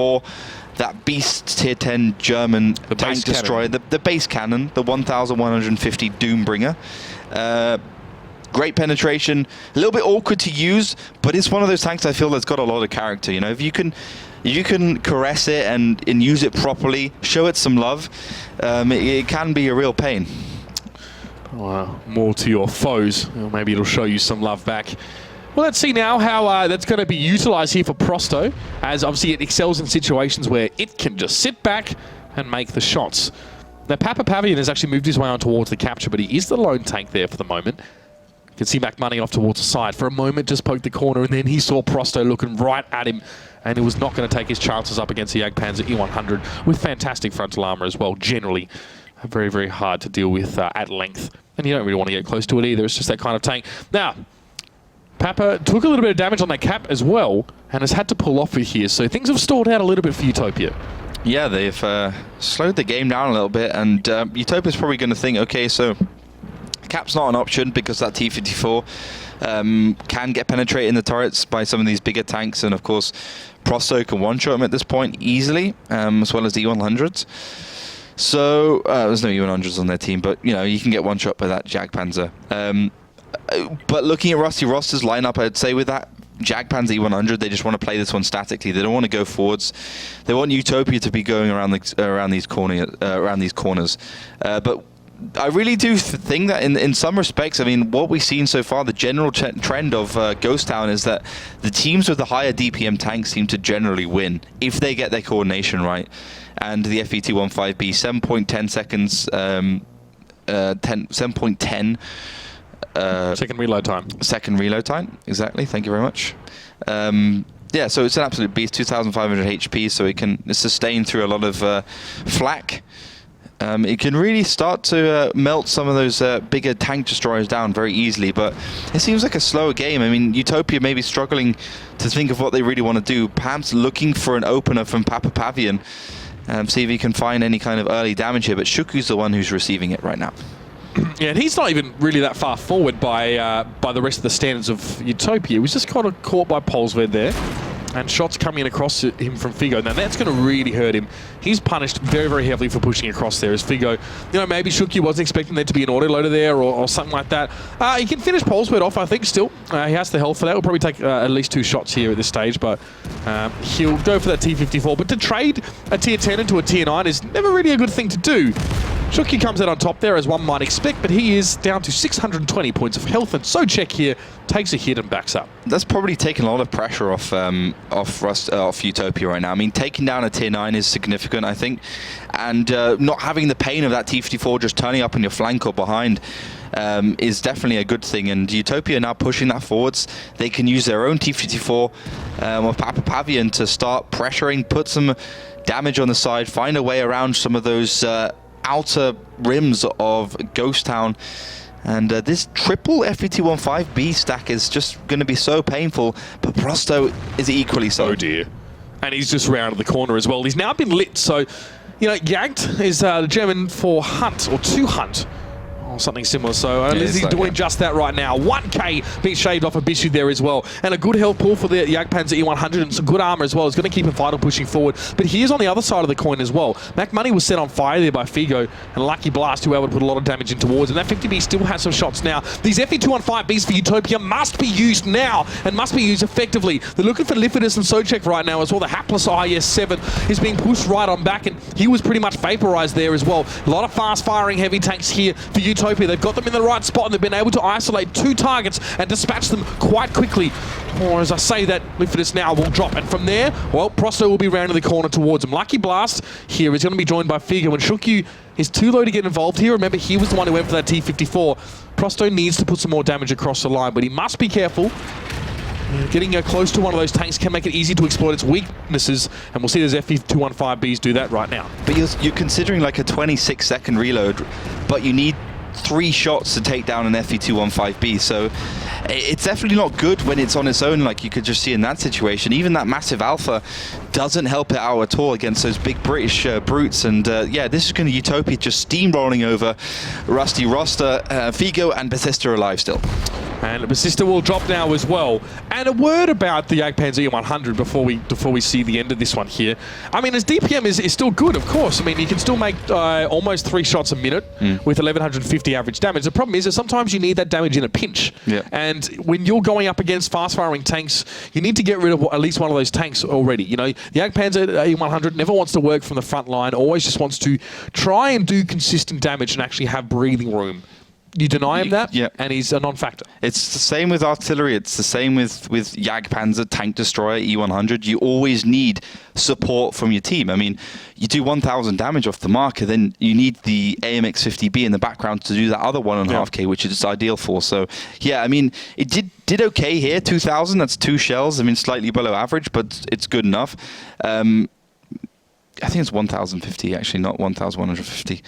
That beast tier 10 German tank destroyer, the base cannon, the 1150 Doombringer. Great penetration, a little bit awkward to use, but it's one of those tanks I feel that's got a lot of character. If you can caress it and use it properly, show it some love, it can be a real pain. More to your foes, or maybe it'll show you some love back. Well, let's see now how that's going to be utilised here for Prosto, as obviously it excels in situations where it can just sit back and make the shots. Now, Papa Pavian has actually moved his way on towards the capture, but he is the lone tank there for the moment. You can see Mac Money off towards the side. For a moment, just poked the corner, and then he saw Prosto looking right at him, and he was not going to take his chances up against the Jagdpanzer E100 with fantastic frontal armor as well. Generally, very, very hard to deal with at length, and you don't really want to get close to it either. It's just that kind of tank. Now, Papa took a little bit of damage on that cap as well, and has had to pull off it here, so things have stalled out a little bit for Utopia. Yeah, they've slowed the game down a little bit, and Utopia's probably going to think, okay, so cap's not an option because that T-54 can get penetrated in the turrets by some of these bigger tanks, and of course Prosto can one-shot him at this point easily, as well as the E100s. So there's no E100s on their team, but you know, you can get one-shot by that Jagdpanzer. But looking at Rusty Roster's lineup, I'd say with that Jagdpanzer E100, they just want to play this one statically. They don't want to go forwards. They want Utopia to be going around these corners. But I really do think that in some respects, I mean, what we've seen so far, the general trend of Ghost Town is that the teams with the higher DPM tanks seem to generally win if they get their coordination right. And the FET-15B, 7.10 seconds, 7.10. Second reload time. Second reload time, exactly. Thank you very much. Yeah, so it's an absolute beast, 2,500 HP, so it can sustain through a lot of flak. It can really start to melt some of those bigger tank destroyers down very easily, but it seems like a slower game. I mean, Utopia may be struggling to think of what they really want to do. Perhaps looking for an opener from Papa Pavian, see if he can find any kind of early damage here, but Shuku's the one who's receiving it right now. Yeah, and he's not even really that far forward by the rest of the standards of Utopia. He was just kind of caught by Polsved there. And shots coming across him from Figo. Now that's going to really hurt him. He's punished very, very heavily for pushing across there as Figo. You know, maybe Shuki wasn't expecting there to be an autoloader there or something like that. He can finish Polsved off, I think, still. He has the health for that. We'll probably take at least 2 shots here at this stage, but he'll go for that T-54. But to trade a tier 10 into a tier 9 is never really a good thing to do. Shuki comes out on top there, as one might expect, but he is down to 620 points of health, and Socek here takes a hit and backs up. That's probably taken a lot of pressure off Utopia right now. I mean, taking down a tier 9 is significant, I think, and not having the pain of that T-54 just turning up on your flank or behind is definitely a good thing, and Utopia now pushing that forwards. They can use their own T-54 or Papa Pavian to start pressuring, put some damage on the side, find a way around some of those outer rims of Ghost Town, and this triple FET-15B stack is just going to be so painful, but Prosto is equally so. Oh dear. And he's just rounded the corner as well. He's now been lit, so, you know, Jagd is the German for hunt, or to hunt, or something similar, so he's doing just that right now. 1k being shaved off a Bishu there as well, and a good health pull for the Jagdpanzer E100, and some good armor as well. It's going to keep him vital pushing forward, but he is on the other side of the coin as well. Mac Money was set on fire there by Figo, and Lucky Blast, who were able to put a lot of damage in towards, and that 50B still has some shots now. These FE-215Bs for Utopia must be used now, and must be used effectively. They're looking for Lifidus and Socek right now as well. The hapless IS-7 is being pushed right on back, and he was pretty much vaporized there as well. A lot of fast-firing heavy tanks here for Utopia. They've got them in the right spot, and they've been able to isolate 2 targets and dispatch them quite quickly. Or as I say that, Lifidus now will drop, and from there, well, Prosto will be rounding the corner towards him. Lucky Blast here is going to be joined by Figo, and Shukyu is too low to get involved here. Remember, he was the one who went for that T-54. Prosto needs to put some more damage across the line, but he must be careful. Getting close to one of those tanks can make it easy to exploit its weaknesses, and we'll see those FE-215Bs do that right now. But you're considering like a 26-second reload, but you need 3 shots to take down an FE-215B, so it's definitely not good when it's on its own, like you could just see in that situation. Even that massive Alpha doesn't help it out at all against those big British brutes, and yeah, this is going to Utopia just steamrolling over Rusty Roster. Figo and Bethesda alive still. And Bethesda will drop now as well. And a word about the Jagdpanzer E100 before we see the end of this one here. I mean, his DPM is still good, of course. I mean, you can still make almost 3 shots a minute with 1150 average damage. The problem is that sometimes you need that damage in a pinch. Yeah. And when you're going up against fast-firing tanks, you need to get rid of at least one of those tanks already. You know, the Jagdpanzer E100 never wants to work from the front line, always just wants to try and do consistent damage and actually have breathing room you deny him that, Yeah. and he's a non-factor. It's the same with artillery. It's the same with Jagdpanzer, tank destroyer, E100. You always need support from your team. I mean, you do 1,000 damage off the marker, then you need the AMX-50B in the background to do that other 1.5K, which is ideal for. So, yeah, I mean, it did okay here, 2,000. That's 2 shells. I mean, slightly below average, but it's good enough. I think it's 1,050, actually, not 1,150.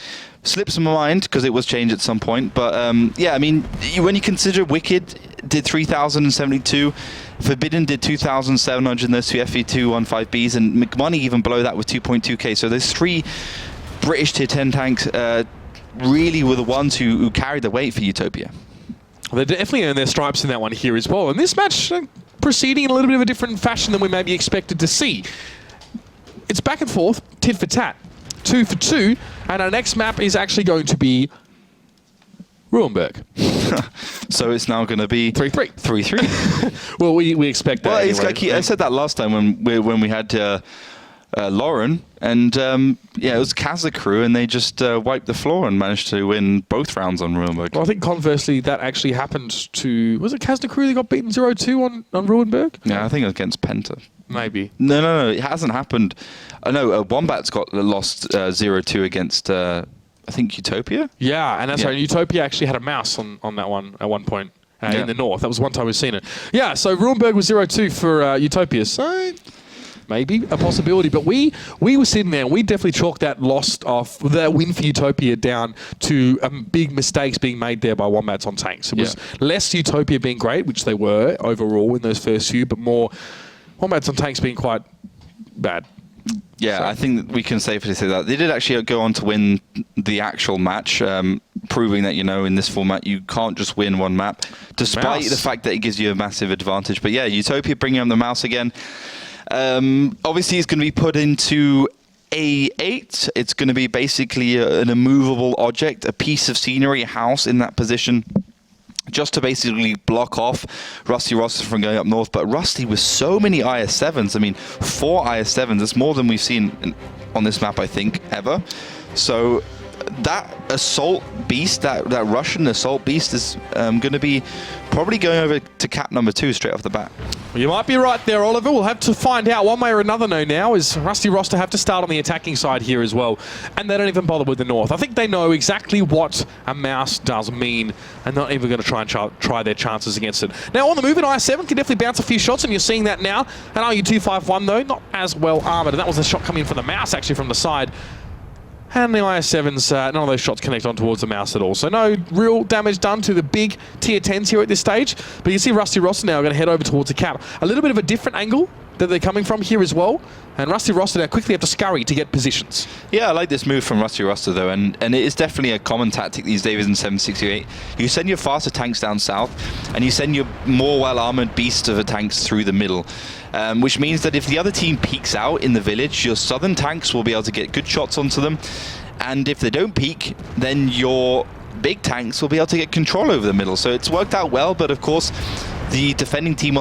Slips my mind because it was changed at some point. But yeah, I mean, when you consider Wicked did 3,072, Forbidden did 2,700 in those 2 FE215Bs, and McMoney even below that with 2.2K. So those 3 British tier 10 tanks really were the ones who carried the weight for Utopia. They definitely earned their stripes in that one here as well. And this match proceeding in a little bit of a different fashion than we maybe expected to see. It's back and forth, tit for tat, 2 for 2, and our next map is actually going to be Ruinberg. So it's now going to be 3-3. 3-3. Well, we expect that. Well, anyway. it's like I said that last time when we had Lauren, and yeah, it was Kazakh crew, and they just wiped the floor and managed to win both rounds on Ruinberg. Well, I think conversely, that actually happened to... Was it Kazakh crew that got beaten 0-2 on Ruinberg? Yeah, I think it was against Penta. Maybe. No, it hasn't happened. I know Wombat's got lost 0-2 against, I think, Utopia? Yeah, and that's right. Utopia actually had a mouse on that one at one point in the north. That was one time we've seen it. Yeah, so Ruinberg was 0-2 for Utopia. So... maybe a possibility, but we were sitting there and we definitely chalked that win for Utopia down to big mistakes being made there by Wombats on tanks. It was less Utopia being great, which they were overall in those first few, but more Wombats on tanks being quite bad. Yeah, so I think we can safely say that. They did actually go on to win the actual match, proving that, in this format, you can't just win one map, despite the fact that it gives you a massive advantage. But yeah, Utopia bringing on the mouse again. Obviously, it's going to be put into A8. It's going to be basically an immovable object, a piece of scenery, a house in that position, just to basically block off Rusty Roster from going up north. But Rusty with so many IS-7s, I mean, 4 IS-7s, that's more than we've seen on this map, I think, ever. So that assault beast, that Russian assault beast is going to be probably going over to cap number 2 straight off the bat. Well, you might be right there, Oliver. We'll have to find out one way or another now is Rusty Roster have to start on the attacking side here as well. And they don't even bother with the north. I think they know exactly what a mouse does mean and not even going to try and try their chances against it. Now, on the move, an IS-7 can definitely bounce a few shots, and you're seeing that now. An RU-251, though, not as well armored. And that was a shot coming from the mouse, actually, from the side. And the IS-7s, none of those shots connect on towards the mouse at all. So no real damage done to the big tier 10s here at this stage. But you see Rusty Roster now going to head over towards the cap. A little bit of a different angle that they're coming from here as well. And Rusty Roster now quickly have to scurry to get positions. Yeah, I like this move from Rusty Roster, though. And it is definitely a common tactic these days in 768. You send your faster tanks down south, and you send your more well-armored beasts of the tanks through the middle. Which means that if the other team peeks out in the village, your southern tanks will be able to get good shots onto them. And if they don't peek, then your big tanks will be able to get control over the middle. So it's worked out well, but of course, the defending team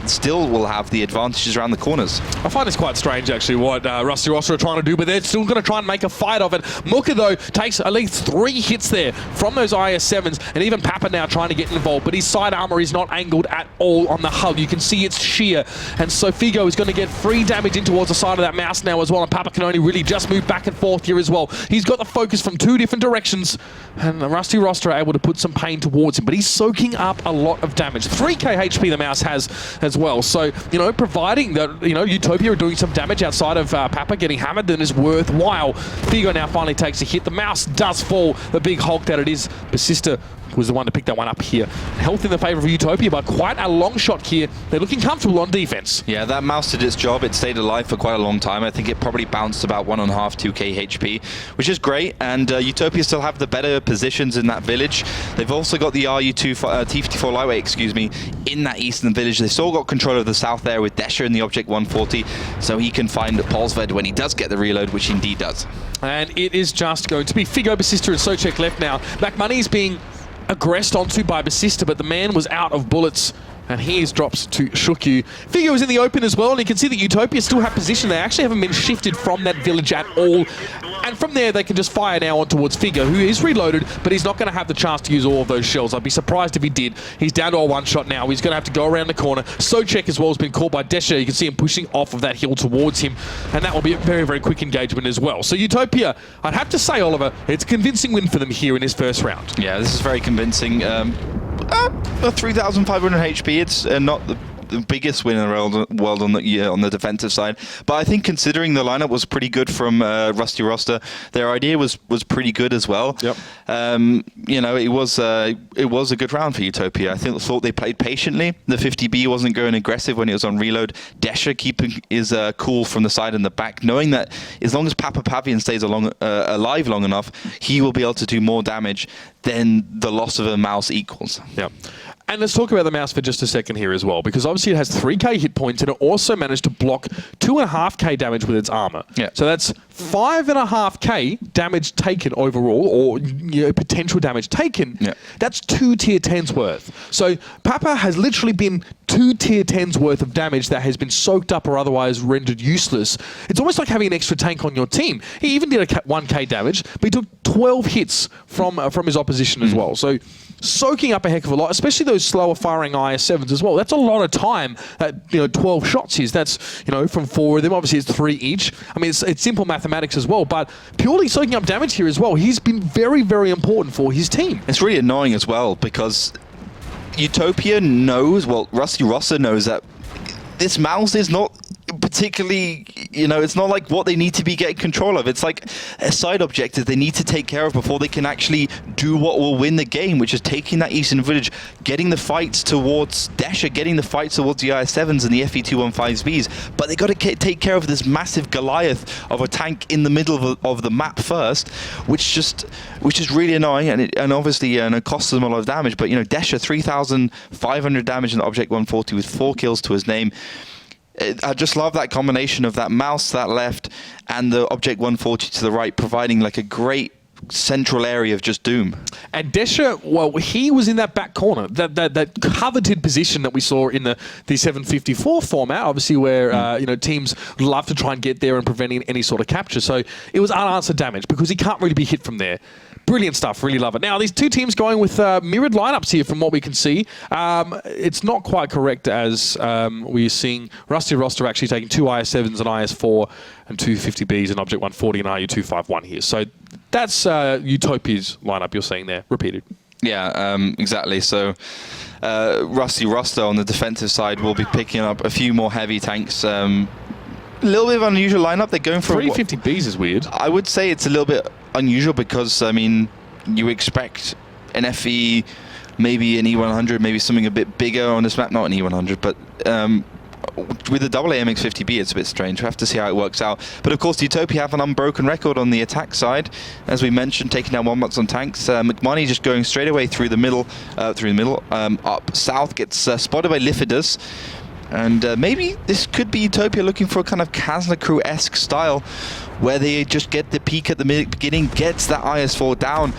still will have the advantages around the corners. I find this quite strange, actually, what Rusty Roster are trying to do, but they're still going to try and make a fight of it. Mooka, though, takes at least 3 hits there from those IS-7s, and even Papa now trying to get involved, but his side armor is not angled at all on the hub. You can see it's sheer, and so Figo is going to get free damage in towards the side of that mouse now as well, and Papa can only really just move back and forth here as well. He's got the focus from 2 different directions, and the Rusty Roster are able to put some pain towards him, but he's soaking up a lot of damage. 3k HP the mouse has as well. So, providing that, Utopia are doing some damage outside of Papa getting hammered, then is worthwhile. Figo now finally takes a hit. The mouse does fall. The big hulk that it is. Basista was the one to pick that one up here. Health in the favor of Utopia, but quite a long shot here. They're looking comfortable on defense. Yeah, that mouse did its job. It stayed alive for quite a long time. I think it probably bounced about 1.5, 2k HP, which is great. And Utopia still have the better positions in that village. They've also got the T-54 lightweight, in that eastern village. They've still got control of the south there with Desher in the Object 140, so he can find Polsved when he does get the reload, which he indeed does. And it is just going to be Figo, Basista, and Socek left now. McMoney is being aggressed onto by Basista, but the man was out of bullets. And here's drops to Shukyu. Figure was in the open as well, and you can see that Utopia still have position. They actually haven't been shifted from that village at all. And from there, they can just fire now on towards Figure, who is reloaded, but he's not going to have the chance to use all of those shells. I'd be surprised if he did. He's down to a one-shot now. He's going to have to go around the corner. Socek as well has been caught by Desha. You can see him pushing off of that hill towards him, and that will be a very, very quick engagement as well. So Utopia, I'd have to say, Oliver, it's a convincing win for them here in this first round. Yeah, this is very convincing. 3,500 HP. It's not the biggest win in the world on the defensive side, but I think considering the lineup was pretty good from Rusty Roster, their idea was pretty good as well. Yep. You know, it was a good round for Utopia. I thought they played patiently. The 50B wasn't going aggressive when it was on reload. Desha keeping his cool from the side and the back, knowing that as long as Papa Pavian stays alive long enough, he will be able to do more damage than the loss of a mouse equals. Yeah. And let's talk about the mouse for just a second here as well, because obviously it has 3k hit points and it also managed to block 2.5k damage with its armor. Yeah. So that's 5.5k damage taken overall, or potential damage taken. Yeah. That's 2 tier 10s worth. So Papa has literally been 2 tier 10s worth of damage that has been soaked up or otherwise rendered useless. It's almost like having an extra tank on your team. He even did a 1k damage, but he took 12 hits from his opposition as well. So soaking up a heck of a lot, especially those slower firing IS-7s as well. That's a lot of time. 12 shots is. That's, from 4 of them. Obviously, it's 3 each. I mean, it's simple mathematics as well, but purely soaking up damage here as well, he's been very, very important for his team. It's really annoying as well because Utopia knows, well, Rusty Rossa knows that this mouse is not particularly, it's not like what they need to be getting control of. It's like a side objective they need to take care of before they can actually do what will win the game, which is taking that Eastern Village, getting the fights towards Desha, getting the fights towards the IS-7s and the FE215Bs. But they got to take care of this massive Goliath of a tank in the middle of the map first, which is really annoying, and obviously it costs them a lot of damage. But Desha, 3,500 damage in the Object 140 with 4 kills to his name. I just love that combination of that mouse to that left and the Object 140 to the right, providing like a great central area of just doom. And Desha, well, he was in that back corner, that coveted position that we saw in the 754 format, obviously where teams love to try and get there and preventing any sort of capture. So it was unanswered damage because he can't really be hit from there. Brilliant stuff. Really love it. Now, these two teams going with mirrored lineups here from what we can see. It's not quite correct as we're seeing Rusty Roster actually taking 2 IS-7s, an IS-4, and 2 50Bs, an Object 140, and RU-251 here. So that's Utopia's lineup you're seeing there, repeated. Yeah, exactly. So Rusty Roster on the defensive side will be picking up a few more heavy tanks. A little bit of an unusual lineup. They're going for 3 50Bs is weird. I would say it's a little bit unusual because, I mean, you expect an FE, maybe an E100, maybe something a bit bigger on this map. Not an E100, but with the double AMX 50B, it's a bit strange. We have to see how it works out. But of course, Utopia have an unbroken record on the attack side. As we mentioned, taking down 1 on tanks. McMoney just going straight away through the middle, up south, gets spotted by Lifidus. And maybe this could be Utopia looking for a kind of Kazna Crew-esque style where they just get the peak at the beginning, gets that IS-4 down,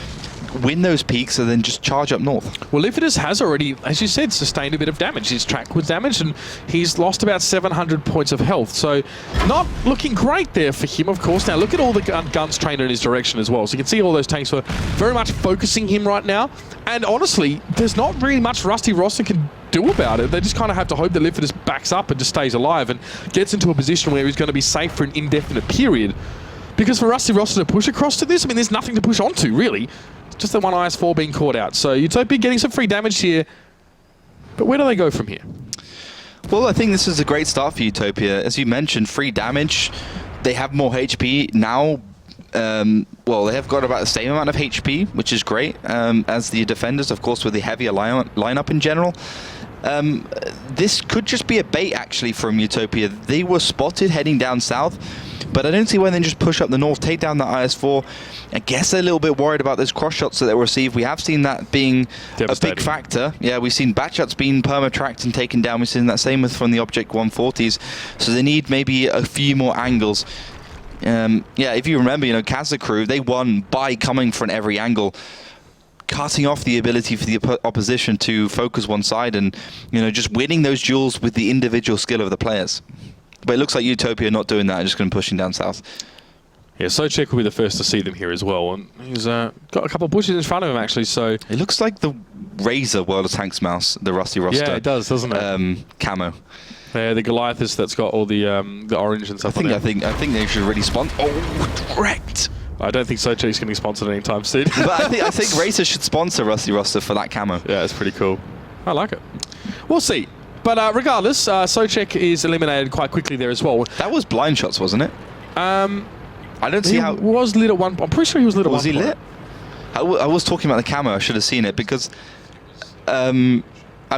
win those peaks, and then just charge up north. Well, Lifidus has already, as you said, sustained a bit of damage. His track was damaged, and he's lost about 700 points of health. So not looking great there for him, of course. Now, look at all the guns trained in his direction as well. So you can see all those tanks were very much focusing him right now. And honestly, there's not really much Rusty Roster can do about it. They just kind of have to hope that Lifidus backs up and just stays alive and gets into a position where he's going to be safe for an indefinite period. Because for Rusty Roster to push across to this, I mean, there's nothing to push onto, really. It's just the one IS-4 being caught out. So Utopia getting some free damage here. But where do they go from here? Well, I think this is a great start for Utopia. As you mentioned, free damage. They have more HP now. Well, they have got about the same amount of HP, which is great, as the defenders, of course, with the heavier lineup in general. This could just be a bait, actually, from Utopia. They were spotted heading down south, but I don't see why they just push up the north, take down the IS-4. I guess they're a little bit worried about those cross shots that they receive. We have seen that being a big factor. Yeah, we've seen batch-ups being perma-tracked and taken down. We've seen that same from the Object 140s. So they need maybe a few more angles. Yeah, if you remember, Kazakh Crew, they won by coming from every angle. cutting off the ability for the opposition to focus one side and, just winning those duels with the individual skill of the players. But it looks like Utopia are not doing that, just going to pushing down south. Yeah, Socek will be the first to see them here as well. And he's got a couple of bushes in front of him, actually. So it looks like the Razor World of Tanks mouse, the Rusty roster. Yeah, it does, doesn't it? Camo. Yeah, the Goliath that's got all the orange and stuff on it. I think they should really sponsor. Oh, direct. I don't think Socek's going to be sponsored anytime soon. But I think Razor should sponsor Rusty roster for that camo. Yeah, it's pretty cool. I like it. We'll see. But regardless, Socek is eliminated quite quickly there as well. That was blind shots, wasn't it? I don't see how... He was lit at one point. I'm pretty sure he was lit at one point. Was he lit? I was talking about the camo. I should have seen it because... I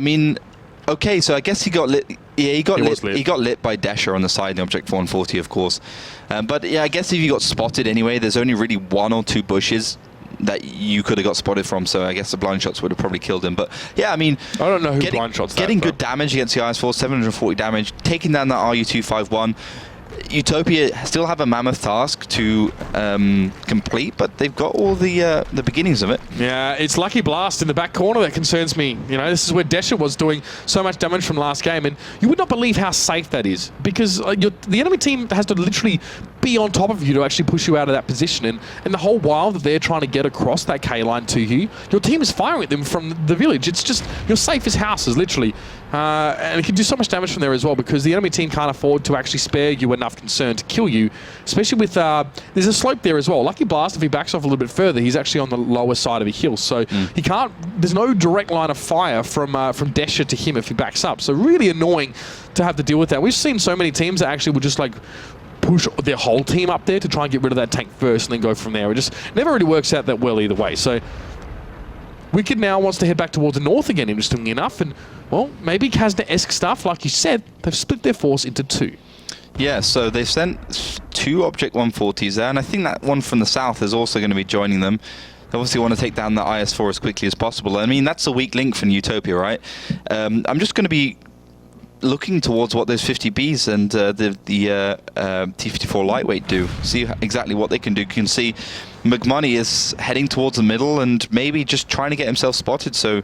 mean... Okay, so I guess he got lit. Yeah, he got lit. He got lit by Desha on the side, the Object 140, of course. But yeah, I guess if you got spotted anyway, there's only really 1 or 2 bushes that you could have got spotted from. So I guess the blind shots would have probably killed him. But yeah, I mean, I don't know who blind shots. Getting good damage against the IS-4, 740 damage, taking down that RU-251. Utopia still have a mammoth task to complete, but they've got all the beginnings of it. Yeah, it's Lucky Blast in the back corner that concerns me. This is where Desha was doing so much damage from last game, and you would not believe how safe that is, because the enemy team has to literally be on top of you to actually push you out of that position, and the whole while that they're trying to get across that K line to you, your team is firing at them from the village. It's just, you're safe as houses, literally. And it can do so much damage from there as well, because the enemy team can't afford to actually spare you enough concern to kill you, especially with there's a slope there as well. Lucky Blast, if he backs off a little bit further, he's actually on the lower side of a hill, so he can't, there's no direct line of fire from Desha to him if he backs up, so really annoying to have to deal with that. We've seen so many teams that actually would just like push their whole team up there to try and get rid of that tank first and then go from there. It just never really works out that well either way. So Wicked now wants to head back towards the north again, interestingly enough, and well, maybe Kazna-esque stuff, like you said, they've split their force into 2. Yeah, so they've sent 2 Object 140s there, and I think that one from the south is also going to be joining them. They obviously want to take down the IS-4 as quickly as possible. I mean, that's a weak link for Utopia, right? I'm just going to be looking towards what those 50Bs and the T-54 lightweight do. See exactly what they can do. You can see McMoney is heading towards the middle and maybe just trying to get himself spotted. So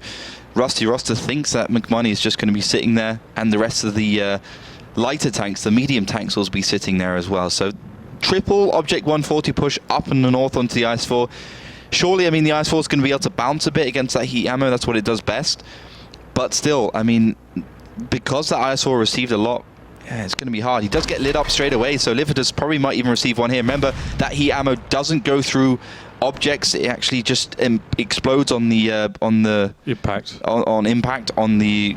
Rusty Roster thinks that McMoney is just going to be sitting there, and the rest of the lighter tanks, the medium tanks, will be sitting there as well. So triple Object 140 push up in the north onto the IS-4. Surely, I mean, the IS-4 is going to be able to bounce a bit against that heat ammo. That's what it does best. But still, I mean, because the IS-4 received a lot, yeah, it's going to be hard. He does get lit up straight away, so Lividus probably might even receive one here. Remember, that heat ammo doesn't go through objects. It actually just explodes on the impact. On impact on the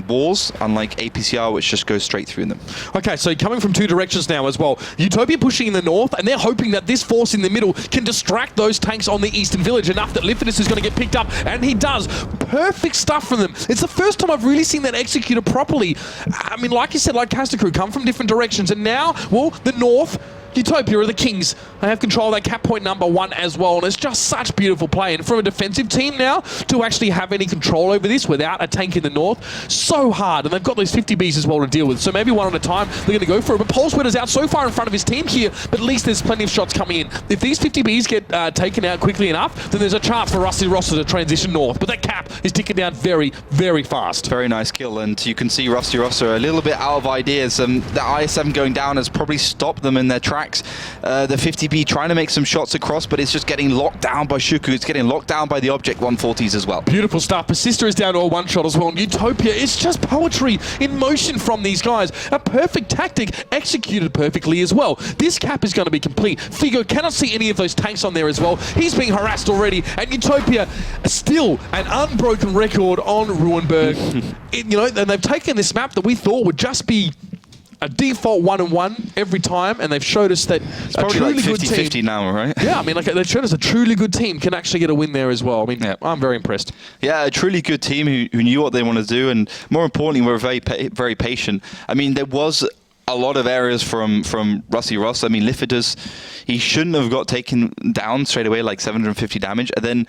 walls, unlike APCR, which just goes straight through them. Okay, so coming from 2 directions now as well. Utopia pushing in the north, and they're hoping that this force in the middle can distract those tanks on the eastern village enough that Lividus is going to get picked up, and he does. Perfect stuff from them. It's the first time I've really seen that executed properly. I mean, like you said, like Castor come from different directions, and now, well, the north, Utopia are the kings. They have control of that cap point number 1 as well, and it's just such beautiful play. And from a defensive team now to actually have any control over this without a tank in the north, so hard. And they've got those 50Bs as well to deal with. So maybe one at a time they're going to go for it. But Pulsewetter's out so far in front of his team here, but at least there's plenty of shots coming in. If these 50Bs get taken out quickly enough, then there's a chance for Rusty Roster to transition north. But that cap is ticking down very, very fast. Very nice kill, and you can see Rusty Roster a little bit out of ideas. The IS-7 going down has probably stopped them in their tracks. The 50B trying to make some shots across, but it's just getting locked down by Shuku. It's getting locked down by the Object 140s as well. Beautiful stuff. Persister is down to a 1-shot as well. And Utopia, it's just poetry in motion from these guys. A perfect tactic executed perfectly as well. This cap is going to be complete. Figo cannot see any of those tanks on there as well. He's being harassed already. And Utopia, still an unbroken record on Ruinberg. And they've taken this map that we thought would just be a default 1-1 every time, and they've showed us that it's probably like 50-50 now, right? Yeah, I mean, like they've showed us a truly good team can actually get a win there as well. I mean, yeah. I'm very impressed. Yeah, a truly good team who knew what they want to do, and more importantly, were very patient. I mean, there was a lot of errors from Rusty Ross. I mean, Lividus, he shouldn't have got taken down straight away, like 750 damage, and then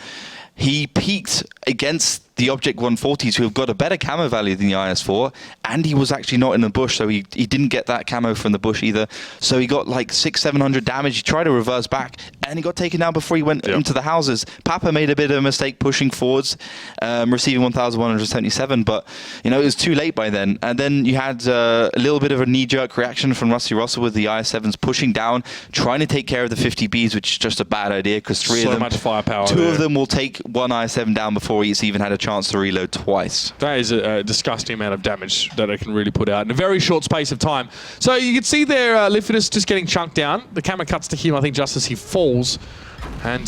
he peaked against the Object 140s, who have got a better camo value than the IS-4, and he was actually not in the bush, so he didn't get that camo from the bush either. So he got like 600-700 damage. He tried to reverse back, and he got taken down before he went into the houses. Papa made a bit of a mistake pushing forwards, receiving 1,177, but it was too late by then. And then you had a little bit of a knee-jerk reaction from Rusty Russell with the IS-7s pushing down, trying to take care of the 50Bs, which is just a bad idea because three of them, much firepower. Two of them will take one IS-7 down before he's even had a chance to reload twice. That is a disgusting amount of damage that it can really put out in a very short space of time. So you can see there, Lifidus just getting chunked down. The camera cuts to him, I think, just as he falls. And,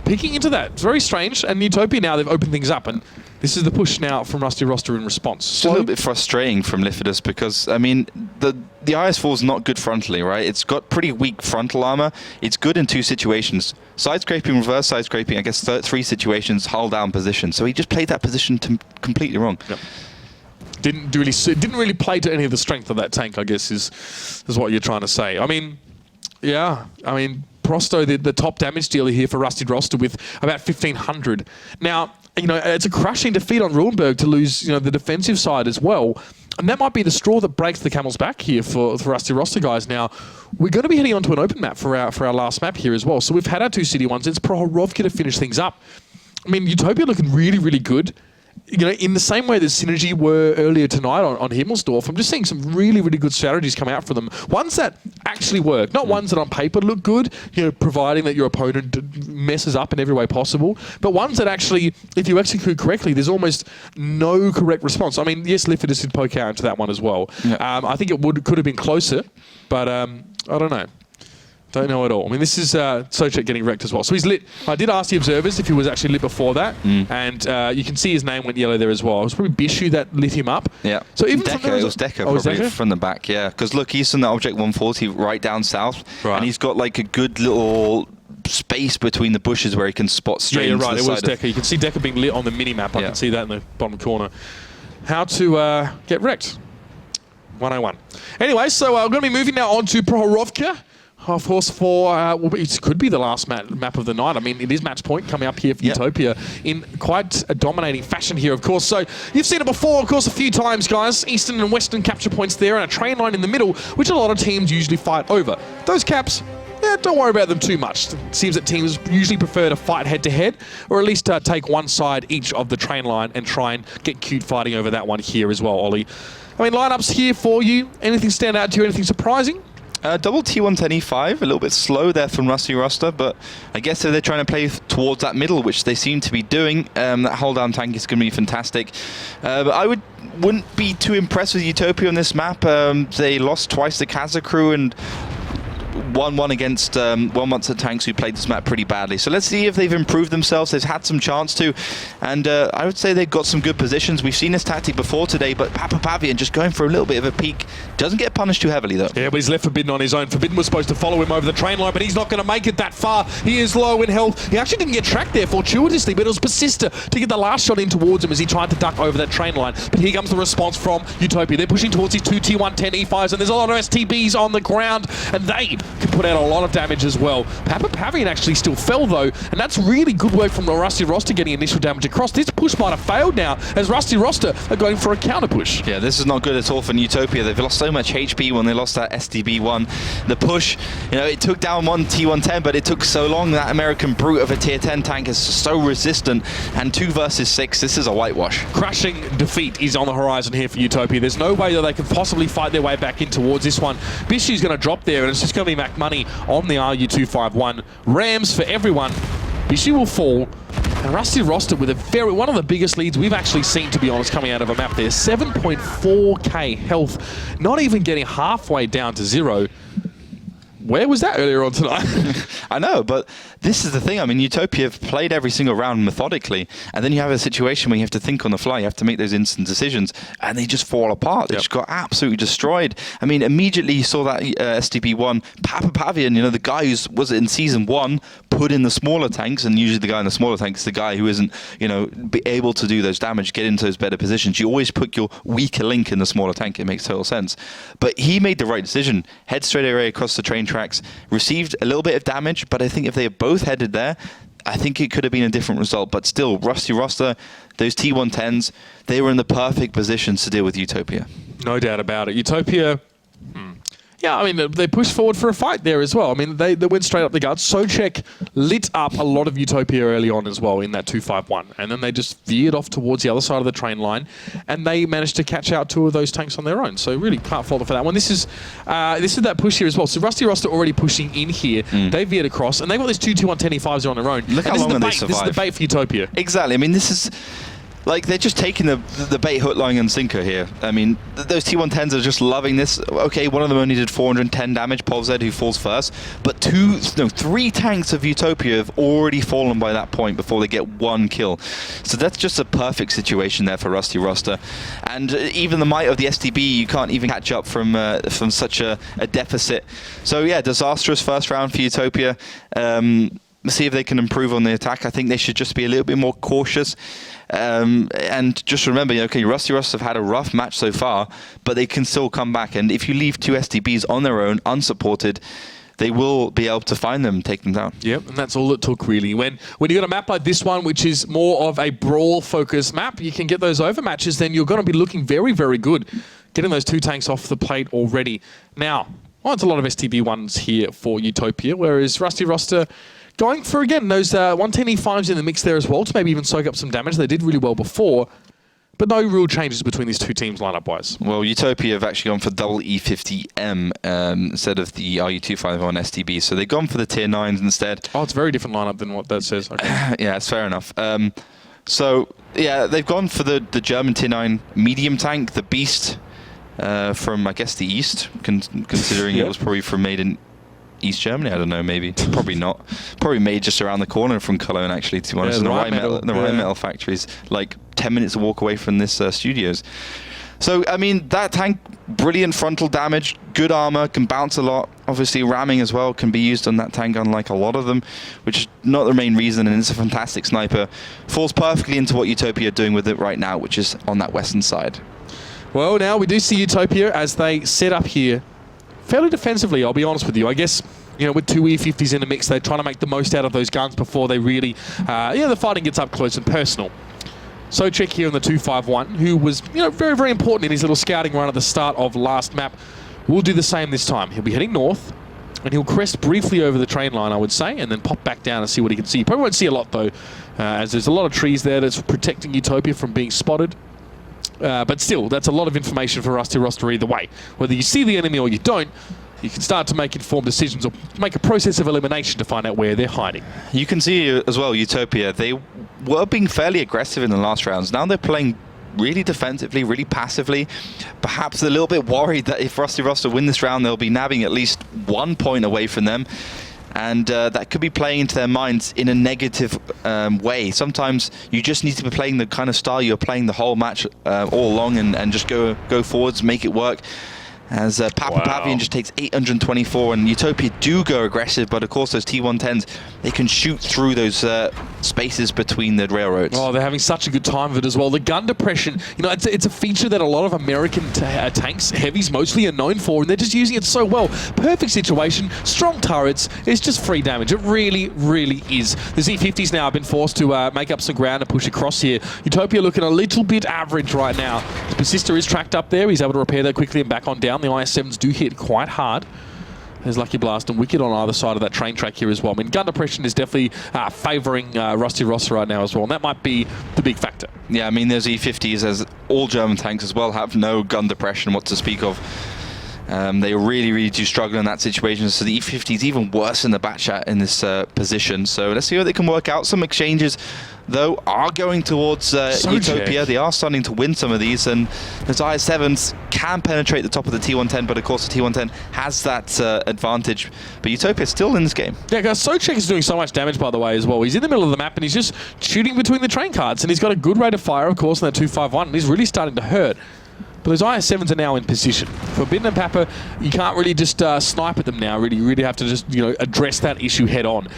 peeking into that. It's very strange. And Utopia now, they've opened things up. And this is the push now from Rusty Roster in response. It's a little bit frustrating from Lifidus because, I mean, the IS-4 is not good frontally, right? It's got pretty weak frontal armor. It's good in two situations. Side scraping, reverse side scraping, I guess three situations, hull down position. So he just played that position completely wrong. Yep. Didn't really play to any of the strength of that tank, I guess, is what you're trying to say. I mean, yeah. I mean, Prosto, the top damage dealer here for Rusty Roster with about 1,500. Now, it's a crushing defeat on Ruinberg to lose, the defensive side as well. And that might be the straw that breaks the camel's back here for Rusty Roster guys. Now, we're going to be heading onto an open map for our last map here as well. So we've had our two city ones. It's Prokhorovka to finish things up. I mean, Utopia looking really, really good. In the same way that Synergy were earlier tonight on Himmelsdorf, I'm just seeing some really, really good strategies come out for them. Ones that actually work, not ones that on paper look good, providing that your opponent messes up in every way possible, but ones that actually, if you execute correctly, there's almost no correct response. I mean, yes, Lifidus did poke out into that one as well. Yeah. I think it could have been closer, but I don't know. Don't know at all. I mean, this is Sochet getting wrecked as well. So he's lit. I did ask the observers if he was actually lit before that, and you can see his name went yellow there as well. It was probably Bishu that lit him up. Yeah. So even Deco, it was Deco probably from the back, yeah. Because look, he's in the Object 140 right down south, and he's got like a good little space between the bushes where he can spot straight into the side. It was Deco. You can see Deco being lit on the mini-map. I can see that in the bottom corner. How to get wrecked. 101. Anyway, so we're going to be moving now on to Prokhorovka. Of course, it could be the last map of the night. I mean, it is match point coming up here for Utopia in quite a dominating fashion here, of course. So you've seen it before, of course, a few times, guys. Eastern and Western capture points there and a train line in the middle, which a lot of teams usually fight over. Those caps, don't worry about them too much. It seems that teams usually prefer to fight head-to-head, or at least take one side each of the train line and try and get cute fighting over that one here as well, Ollie. I mean, lineups here for you. Anything stand out to you? Anything surprising? Double T110E5, a little bit slow there from Rusty Roster, but I guess if they're trying to play towards that middle, which they seem to be doing, that hold down tank is going to be fantastic. But I wouldn't be too impressed with Utopia on this map. They lost twice to Kaza crew and 1-1 against one monster tanks who played this map pretty badly. So let's see if they've improved themselves. They've had some chance to, and I would say they've got some good positions. We've seen this tactic before today, but Papa Pavian just going for a little bit of a peek. Doesn't get punished too heavily though. Yeah, but he's left Forbidden on his own. Forbidden was supposed to follow him over the train line, but he's not going to make it that far. He is low in health. He actually didn't get tracked there fortuitously, but it was Persista to get the last shot in towards him as he tried to duck over that train line. But here comes the response from Utopia. They're pushing towards these two T110E5s, and there's a lot of STBs on the ground, and they can put out a lot of damage as well. Papa Pavian actually still fell though, and that's really good work from the Rusty Roster getting initial damage across. This push might have failed now, as Rusty Roster are going for a counter push. Yeah, this is not good at all for Utopia. They've lost so much HP when they lost that SDB1. The push, it took down one T110, but it took so long. That American brute of a tier 10 tank is so resistant, and 2 versus 6, this is a whitewash. Crushing defeat is on the horizon here for Utopia. There's no way that they can possibly fight their way back in towards this one. Bishu's going to drop there, and it's just going to be Mac Money on the RU251. Rams for everyone. Bishu will fall. And Rusty Roster with one of the biggest leads we've actually seen, to be honest, coming out of a map there. 7.4k health. Not even getting halfway down to 0. Where was that earlier on tonight? I know, but this is the thing. I mean, Utopia have played every single round methodically, and then you have a situation where you have to think on the fly. You have to make those instant decisions, and they just fall apart. They just got absolutely destroyed. I mean, immediately you saw that STB1. Papa Pavian, the guy who was in Season 1, put in the smaller tanks, and usually the guy in the smaller tanks is the guy who isn't, be able to do those damage, get into those better positions. You always put your weaker link in the smaller tank. It makes total sense. But he made the right decision. Head straight away across the train tracks, received a little bit of damage, but I think if they had both headed there, I think it could have been a different result. But still, Rusty Roster, those T110s, they were in the perfect positions to deal with Utopia. No doubt about it. Utopia... Yeah, I mean, they pushed forward for a fight there as well. I mean, they went straight up the guts. Socek lit up a lot of Utopia early on as well in that 2-5-1. And then they just veered off towards the other side of the train line. And they managed to catch out 2 of those tanks on their own. So really can't fault them for that one. This is that push here as well. So Rusty Roster already pushing in here. They veered across. And they've got these 2 T110E5s on their own. Look how long they survived. This is the bait for Utopia. Exactly. I mean, this is... Like, they're just taking the bait, hook, line, and sinker here. I mean, those T110s are just loving this. Okay, one of them only did 410 damage, Povzed, who falls first. But 3 tanks of Utopia have already fallen by that point before they get 1 kill. So that's just a perfect situation there for Rusty Roster. And even the might of the STB, you can't even catch up from such a deficit. So yeah, disastrous first round for Utopia. See if they can improve on the attack. I think they should just be a little bit more cautious. And just remember, okay, Rusty Roster have had a rough match so far, but they can still come back. And if you leave 2 STBs on their own, unsupported, they will be able to find them, take them down. Yep, and that's all it took, really. When you got a map like this one, which is more of a brawl-focused map, you can get those overmatches, then you're going to be looking very, very good, getting those 2 tanks off the plate already. Now, it's a lot of STB ones here for Utopia, whereas Rusty Roster... going for, again, those 110E5s in the mix there as well to maybe even soak up some damage. They did really well before, but no real changes between these 2 teams lineup-wise. Well, Utopia have actually gone for double E50M instead of the RU251 STB, so they've gone for the tier 9s instead. Oh, it's a very different lineup than what that says. Okay. Yeah, it's fair enough. So, yeah, they've gone for the German tier 9 medium tank, the Beast, from, I guess, the East, considering it was probably made in East Germany, I don't know, maybe. Probably not. Probably made just around the corner from Cologne, actually, to be honest. Yeah, the Rheinmetall factories, like 10 minutes to walk away from this studios. So, I mean, that tank, brilliant frontal damage, good armor, can bounce a lot. Obviously, ramming as well can be used on that tank, unlike a lot of them, which is not the main reason, and it's a fantastic sniper. Falls perfectly into what Utopia are doing with it right now, which is on that western side. Well, now we do see Utopia as they set up here fairly defensively, I'll be honest with you. I guess, you know, with 2 E50s in the mix, they're trying to make the most out of those guns before they really, the fighting gets up close and personal. Socek here in the 251, who was, very, very important in his little scouting run at the start of last map, will do the same this time. He'll be heading north, and he'll crest briefly over the train line, I would say, and then pop back down and see what he can see. You probably won't see a lot, though, as there's a lot of trees there that's protecting Utopia from being spotted. But still, that's a lot of information for Rusty Roster either way. Whether you see the enemy or you don't, you can start to make informed decisions or make a process of elimination to find out where they're hiding. You can see as well, Utopia, they were being fairly aggressive in the last rounds. Now they're playing really defensively, really passively. Perhaps a little bit worried that if Rusty Roster win this round, they'll be nabbing at least 1 point away from them. And that could be playing into their minds in a negative way. Sometimes you just need to be playing the kind of style you're playing the whole match all along and just go forwards, make it work. As Pavian just takes 824, and Utopia do go aggressive, but of course those T110s, they can shoot through those spaces between the railroads. Oh, they're having such a good time of it as well. The gun depression, it's a feature that a lot of American tanks, heavies mostly, are known for, and they're just using it so well. Perfect situation, strong turrets, it's just free damage. It really, really is. The Z50s now have been forced to make up some ground and push across here. Utopia looking a little bit average right now. Persistor is tracked up there. He's able to repair that quickly and back on down. The IS-7s do hit quite hard. There's Lucky Blast and Wicked on either side of that train track here as well. I mean, gun depression is definitely favouring Rusty Roster right now as well, and that might be the big factor. Yeah, I mean, those E50s, as all German tanks as well, have no gun depression what to speak of. They really, really do struggle in that situation. So the E50 is even worse in the bat chat in this position. So let's see what they can work out. Some exchanges, though, are going towards Utopia. They are starting to win some of these, and those IS-7s can penetrate the top of the T110, but of course the T110 has that advantage. But Utopia's still in this game. Yeah, guys, Socek is doing so much damage, by the way, as well. He's in the middle of the map, and he's just shooting between the train carts, and he's got a good rate of fire, of course, in that 251, and he's really starting to hurt. But those IS-7s are now in position. Forbidden and Papa, you can't really just snipe at them now. You really have to just address that issue head on.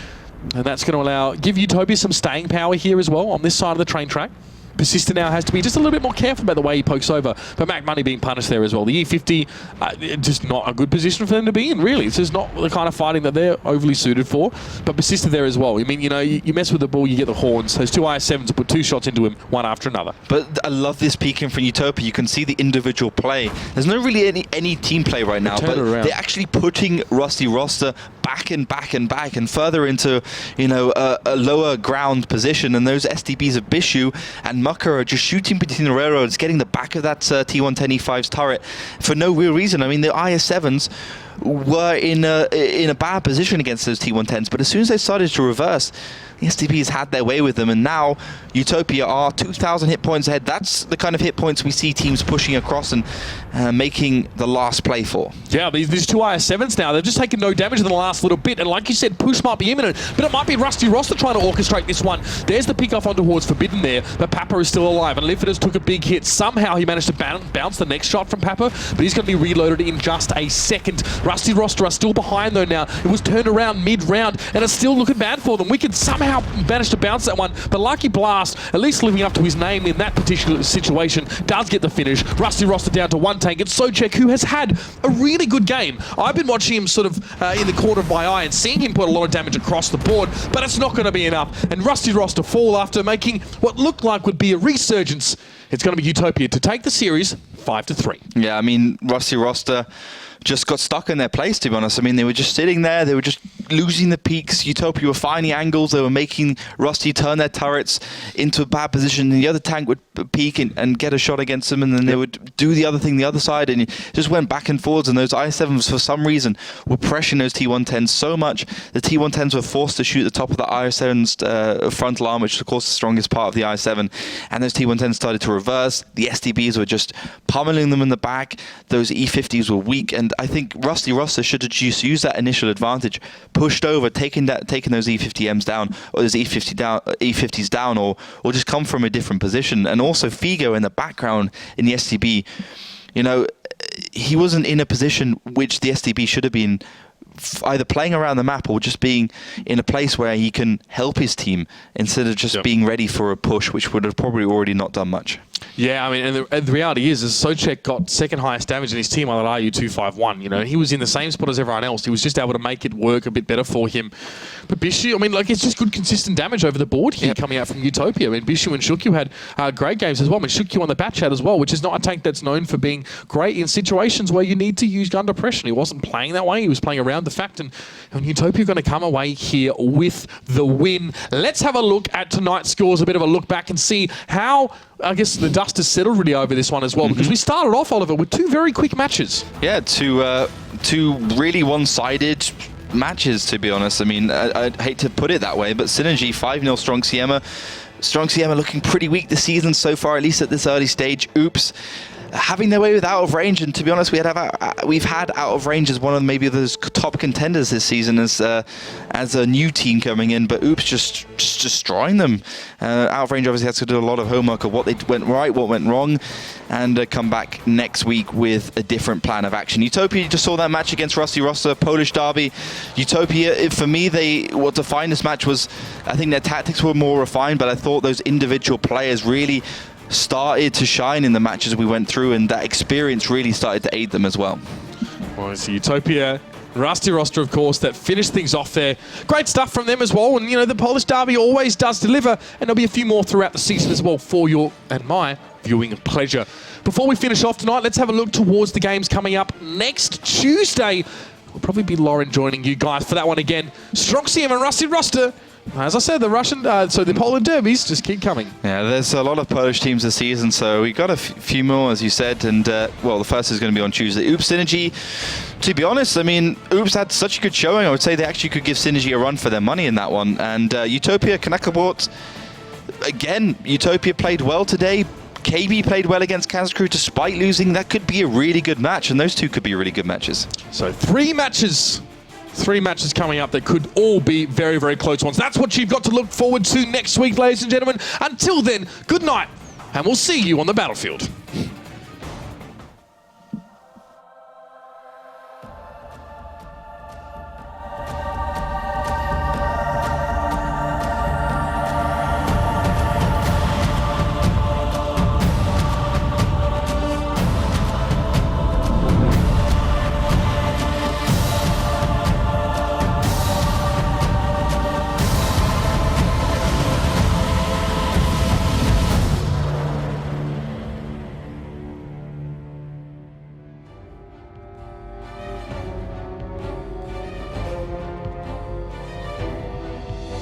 And that's going to give Utopia some staying power here as well on this side of the train track. Persistent now has to be just a little bit more careful about the way he pokes over. But Mac Money being punished there as well. The E50, just not a good position for them to be in, really. This is not the kind of fighting that they're overly suited for. But Persistent there as well. I mean, you know, you mess with the ball, you get the horns. Those two IS-7s put 2 shots into him, one after another. But I love this peeking from UTOPIA. You can see the individual play. There's no really any team play right now, but they're actually putting Rusty Roster back and back and back and further into, you know, a lower ground position. And those SDBs of Bishu and Mucker are just shooting between the railroads, getting the back of that T110E5's turret for no real reason. I mean, the IS-7s were in a bad position against those T110s, but as soon as they started to reverse, the SDBs had their way with them, and now UTOPIA are 2,000 hit points ahead. That's the kind of hit points we see teams pushing across and making the last play for. Yeah, these two IS-7s now, they've just taken no damage in the last little bit, and like you said, push might be imminent, but it might be Rusty Roster trying to orchestrate this one. There's the pick off on towards Forbidden there, but Papa is still alive, and Limphetus took a big hit. Somehow he managed to bounce the next shot from Papa, but he's going to be reloaded in just a second. Rusty Roster are still behind though now. It was turned around mid-round, and it's still looking bad for them. We can somehow manage to bounce that one, but Lucky Blast, at least living up to his name in that particular situation, does get the finish. Rusty Roster down to 1 tank. It's Socek, who has had a really good game. I've been watching him sort of in the corner of my eye and seeing him put a lot of damage across the board, but it's not going to be enough. And Rusty Roster fall after making what looked like would be a resurgence. It's going to be UTOPIA to take the series 5-3. Yeah, I mean, Rusty Roster just got stuck in their place, to be honest. I mean, they were just sitting there. They were just losing the peaks. UTOPIA were finding angles. They were making Rusty turn their turrets into a bad position. And the other tank would peek and get a shot against them. And then they would do the other thing the other side. And it just went back and forwards. And those IS-7s, for some reason, were pressuring those T110s so much. The T110s were forced to shoot the top of the IS-7's frontal arm, which is, of course, the strongest part of the IS-7. And those T110s started to reverse. The SDBs were just pummeling them in the back. Those E50s were weak. And I think Rusty Roster should have just used that initial advantage, pushed over, taken those E50Ms down, or those E50s down, or just come from a different position. And also Figo in the background in the SDB, you know, he wasn't in a position which the SDB should have been, either playing around the map or just being in a place where he can help his team instead of just being ready for a push, which would have probably already not done much. Yeah, I mean, and the reality is Socek got second highest damage in his team on that RU-251. You know, he was in the same spot as everyone else. He was just able to make it work a bit better for him. But Bishu, I mean, like, it's just good, consistent damage over the board here coming out from UTOPIA. I mean, Bishu and Shukyu had great games as well. I mean, Shukyu on the bat chat as well, which is not a tank that's known for being great in situations where you need to use under pressure. He wasn't playing that way. He was playing around the fact, and UTOPIA are going to come away here with the win. Let's have a look at tonight's scores, a bit of a look back and see how, I guess, the dust has settled really over this one as well, because we started off, Oliver, with 2 very quick matches. Yeah, two really one-sided matches, to be honest. I mean, I'd hate to put it that way, but Synergy 5-0 Strong Siema. Strong Siema looking pretty weak this season so far, at least at this early stage. Oops. Having their way with out of range, and to be honest, we've had out of range as one of maybe those top contenders this season as a new team coming in, but Oops just destroying them. Out of range obviously has to do a lot of homework of what they went right, what went wrong, and come back next week with a different plan of action. UTOPIA, you just saw that match against Rusty Roster, Polish derby. UTOPIA, for me, what defined this match was, I think their tactics were more refined, but I thought those individual players really started to shine in the matches we went through, and that experience really started to aid them as well. Well, it's UTOPIA, Rusty Roster, of course, that finished things off there. Great stuff from them as well, and you know, the Polish derby always does deliver, and there'll be a few more throughout the season as well for your and my viewing pleasure. Before we finish off tonight, let's have a look towards the games coming up next Tuesday. Will probably be Lauren joining you guys for that one again. Strong Siema and Rusty Roster. As I said, the the Poland derbies just keep coming. Yeah, there's a lot of Polish teams this season, so we got a few more, as you said, and well, the first is going to be on Tuesday. Oops Synergy, to be honest, I mean, Oops had such a good showing. I would say they actually could give Synergy a run for their money in that one. And UTOPIA, Kanakabort, again, UTOPIA played well today. KB played well against Kazakru despite losing. That could be a really good match, and those two could be really good matches. So 3 matches. 3 matches coming up that could all be very, very close ones. That's what you've got to look forward to next week, ladies and gentlemen. Until then, good night, and we'll see you on the battlefield.